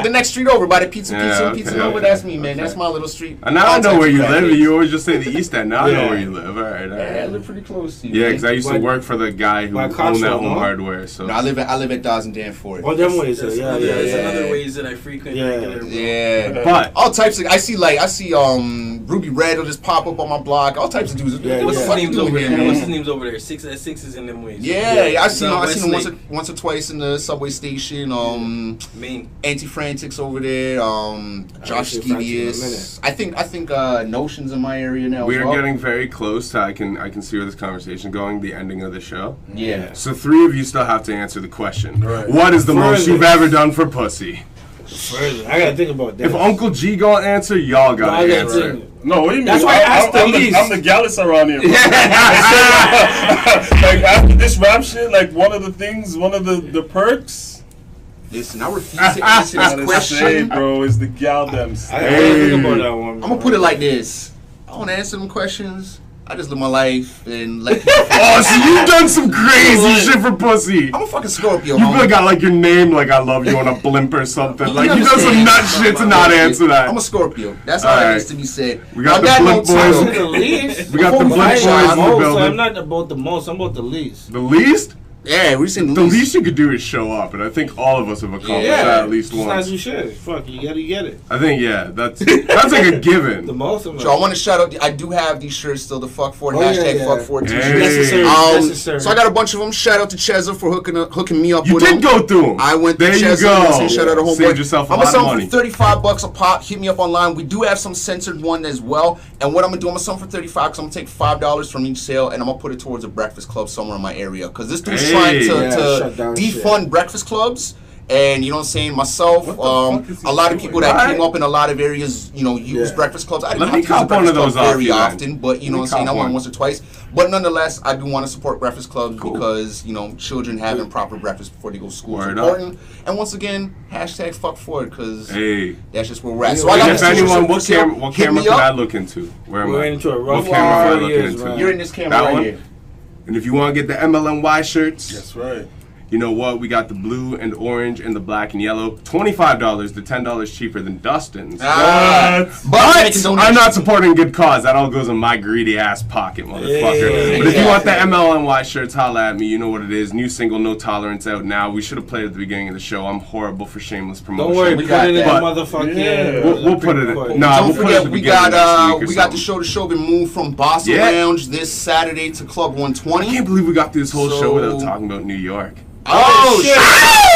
the next street over by the Pizza Nova. That's me, man. That's my little street. And now I know where you live. You always just say the East End. Now I know where you live. All right. Yeah, I live pretty close to you. Yeah, because I used to work for the guy who owned that Home Hardware. So no, I live at Dawson Danforth. Oh, them ways. There's another ways that I frequent regular. Yeah, but all types of. I see Ruby Red will just pop up on my block. All types of dudes. What's his name's over there? What's his name's over there? Six is in them ways. Yeah, I seen him once or twice in the subway station. Main. Anti-Frantics over there. Josh Skevius. I think Notion's in my area now. We are getting very close to I can see where this conversation going. The ending of the show. Yeah. So 3 of you still have to answer the question. Right. What is the most you've ever done for pussy? Further. I gotta think about that. If Uncle G gonna answer, y'all gotta answer. No, what do you mean? That's why I asked the least. I'm the Gallus around here. Like after this rap shit, like one of the perks. Listen, I refuse to answer this question, bro. Is the gal them? I gotta think about that one. I'm gonna put it like this: I don't answer them questions. I just live my life and let people. Oh, so you've done some crazy shit for pussy. I'm a fucking Scorpio. You probably got like your name, like I love you on a blimp or something. Like you done some nut shit to not answer that. I'm a Scorpio. That's all that needs to be said. We got the blimp boys. We got the blimp boys in the building. I'm not about the most. I'm about the least. The least? Yeah, we seen the least you could do is show up, and I think all of us have accomplished that at least once. Not do shit. Fuck, you gotta get it. I think that's like a given. The most of it. So I want to shout out. I do have these shirts still. The fuck for it fuck for it Necessary. So I got a bunch of them. Shout out to Cheza for hooking me up. You with did go through them. I went there. Cheza, You go. Shout out to homeboy. Saved yourself a lot of money. I'm gonna sell them for $35 a pop. Hit me up online. We do have some censored one as well. And what I'm gonna do, I'm gonna sell them for $35 because I'm gonna take $5 from each sale and I'm gonna put it towards a breakfast club somewhere in my area. Because this dude's trying to defund breakfast clubs, and you know what I'm saying, myself, a lot of people that came up in a lot of areas, use breakfast clubs. I didn't have to use breakfast clubs very often, but you know what I'm saying, I went once or twice. But nonetheless, I do want to support breakfast clubs because, children having proper breakfast before they go to school is important. And once again, hashtag fuck for it, because that's just where we're at. So I got if anyone, what camera can I look into? Where am I? We're into a rough what camera am I looking into? You're in this camera right here. And if you want to get the MLNY shirts, that's right. You know what? We got the blue and orange and the black and yellow. $25 to $10 cheaper than Dustin's. But I'm not supporting good cause. That all goes in my greedy ass pocket, motherfucker. But if you want the MLNY shirts, holla at me. You know what it is. New single, No Tolerance, out now. We should have played at the beginning of the show. I'm horrible for shameless promotion. Don't worry, we got it in the motherfucker. We'll put it in. Don't forget, we got the show. The show been moved from Bossa Lounge this Saturday to Club 120. I can't believe we got through this whole show without talking about New York. Oh shit!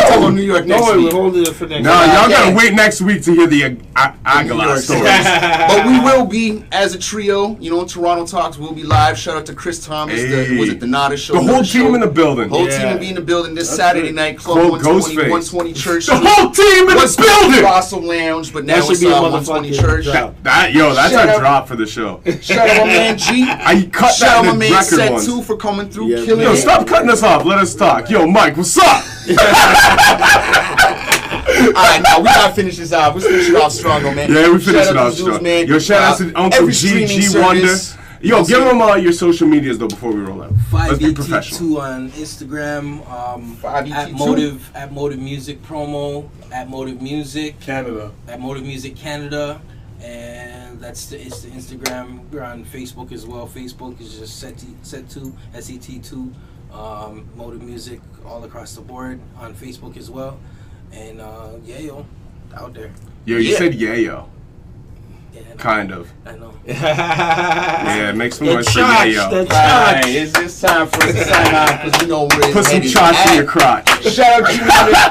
Talk about New York next week. We're holding it for next week. No, y'all gotta wait next week to hear the Aguilar stories. But we will be, as a trio, Turono Talks will be live. Shout out to Chris Thomas, the Nada show. The whole team in the building. Whole team will be in the building this Saturday night, Club 120 Church. The whole team in the building! Bossa Lounge, but now it's 120 Church. That's a drop for the show. Shout out my man G. I cut Shout out that my man Wreckords Set2 for coming through, killing it. Yo, stop cutting us off. Let us talk. Yo, Mike, what's up? Alright, now we gotta finish this out. Let's finish it off strong, man. Yeah, we finish it off strong. Yo, shout out to Uncle G Wonder. Yo, give them your social medias though before we roll out. Let's be professional. 5ET2 on Instagram. At Motive Music Promo. At Motive Music Canada. At Motive Music Canada. And it's the Instagram. We're on Facebook as well. Facebook is just Set2, SET2. Motive Music all across the board on Facebook as well. And out there. Yo, you said yayo. Yeah, kind of. I know. Yeah, make some noise for yayo. Right, it's just time for us to sign off because put some shots in your crotch. Shout out to you.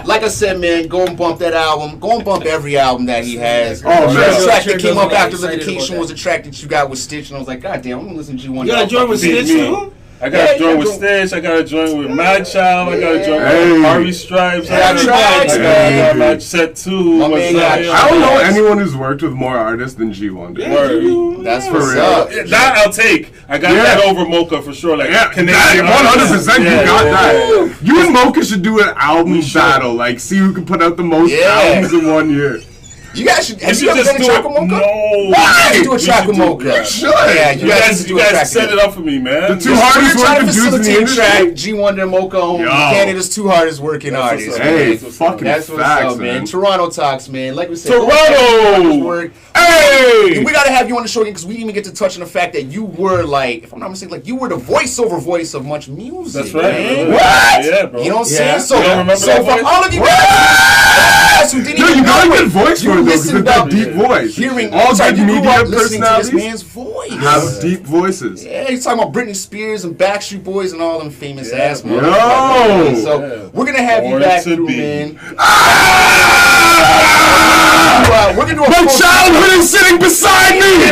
Like I said, man, go and bump that album. Go and bump every album that he has. Oh, man. The track that came up after Litigation was a track that you got with Stitch, and I was like, God damn, I'm gonna listen to you one. You got to join with Stitch too? I got a joint with Stitch. I got a joint with Mad Child. I got a joint with Harvey Stripes. I got Wunder Set2. I don't know anyone who's worked with more artists than G Wunder. That's for real. That I'll take. I got that over Mocha for sure. Like Canadian 100%. You got that. You and Mocha should do an album battle. Like, see who can put out the most albums in 1 year. You guys should. Have you ever done a track with Mocha? No. Why? Do a track with Mocha. Sure. Yeah, you guys set it up for me, man. The two hardest working dudes in the industry. Track G Wunder and Mocha on Canada's two hardest working artists. Hey, fucking that's what's facts, up, man. Toronto Talks, man. Like we said, Toronto. Hey, we gotta have you on the show again because we didn't even get to touch on the fact that you were like, if I'm not mistaken, like you were the voiceover voice of much music. That's right. Man. What? Yeah, bro. You know what I'm saying? So, so for all of you guys who didn't even you got know a good voice for it, though, because it's that deep voice. Hearing all good media personalities, this man's voice have deep voices. Yeah, he's talking about Britney Spears and Backstreet Boys and all them famous ass Yo! So we're gonna have you back through, man. We're gonna do a my childhood is sitting beside me.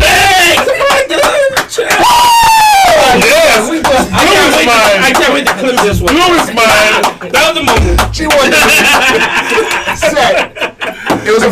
Hey! I can't wait to clip this one. Louis mine. That was the moment. She won. Set. It was a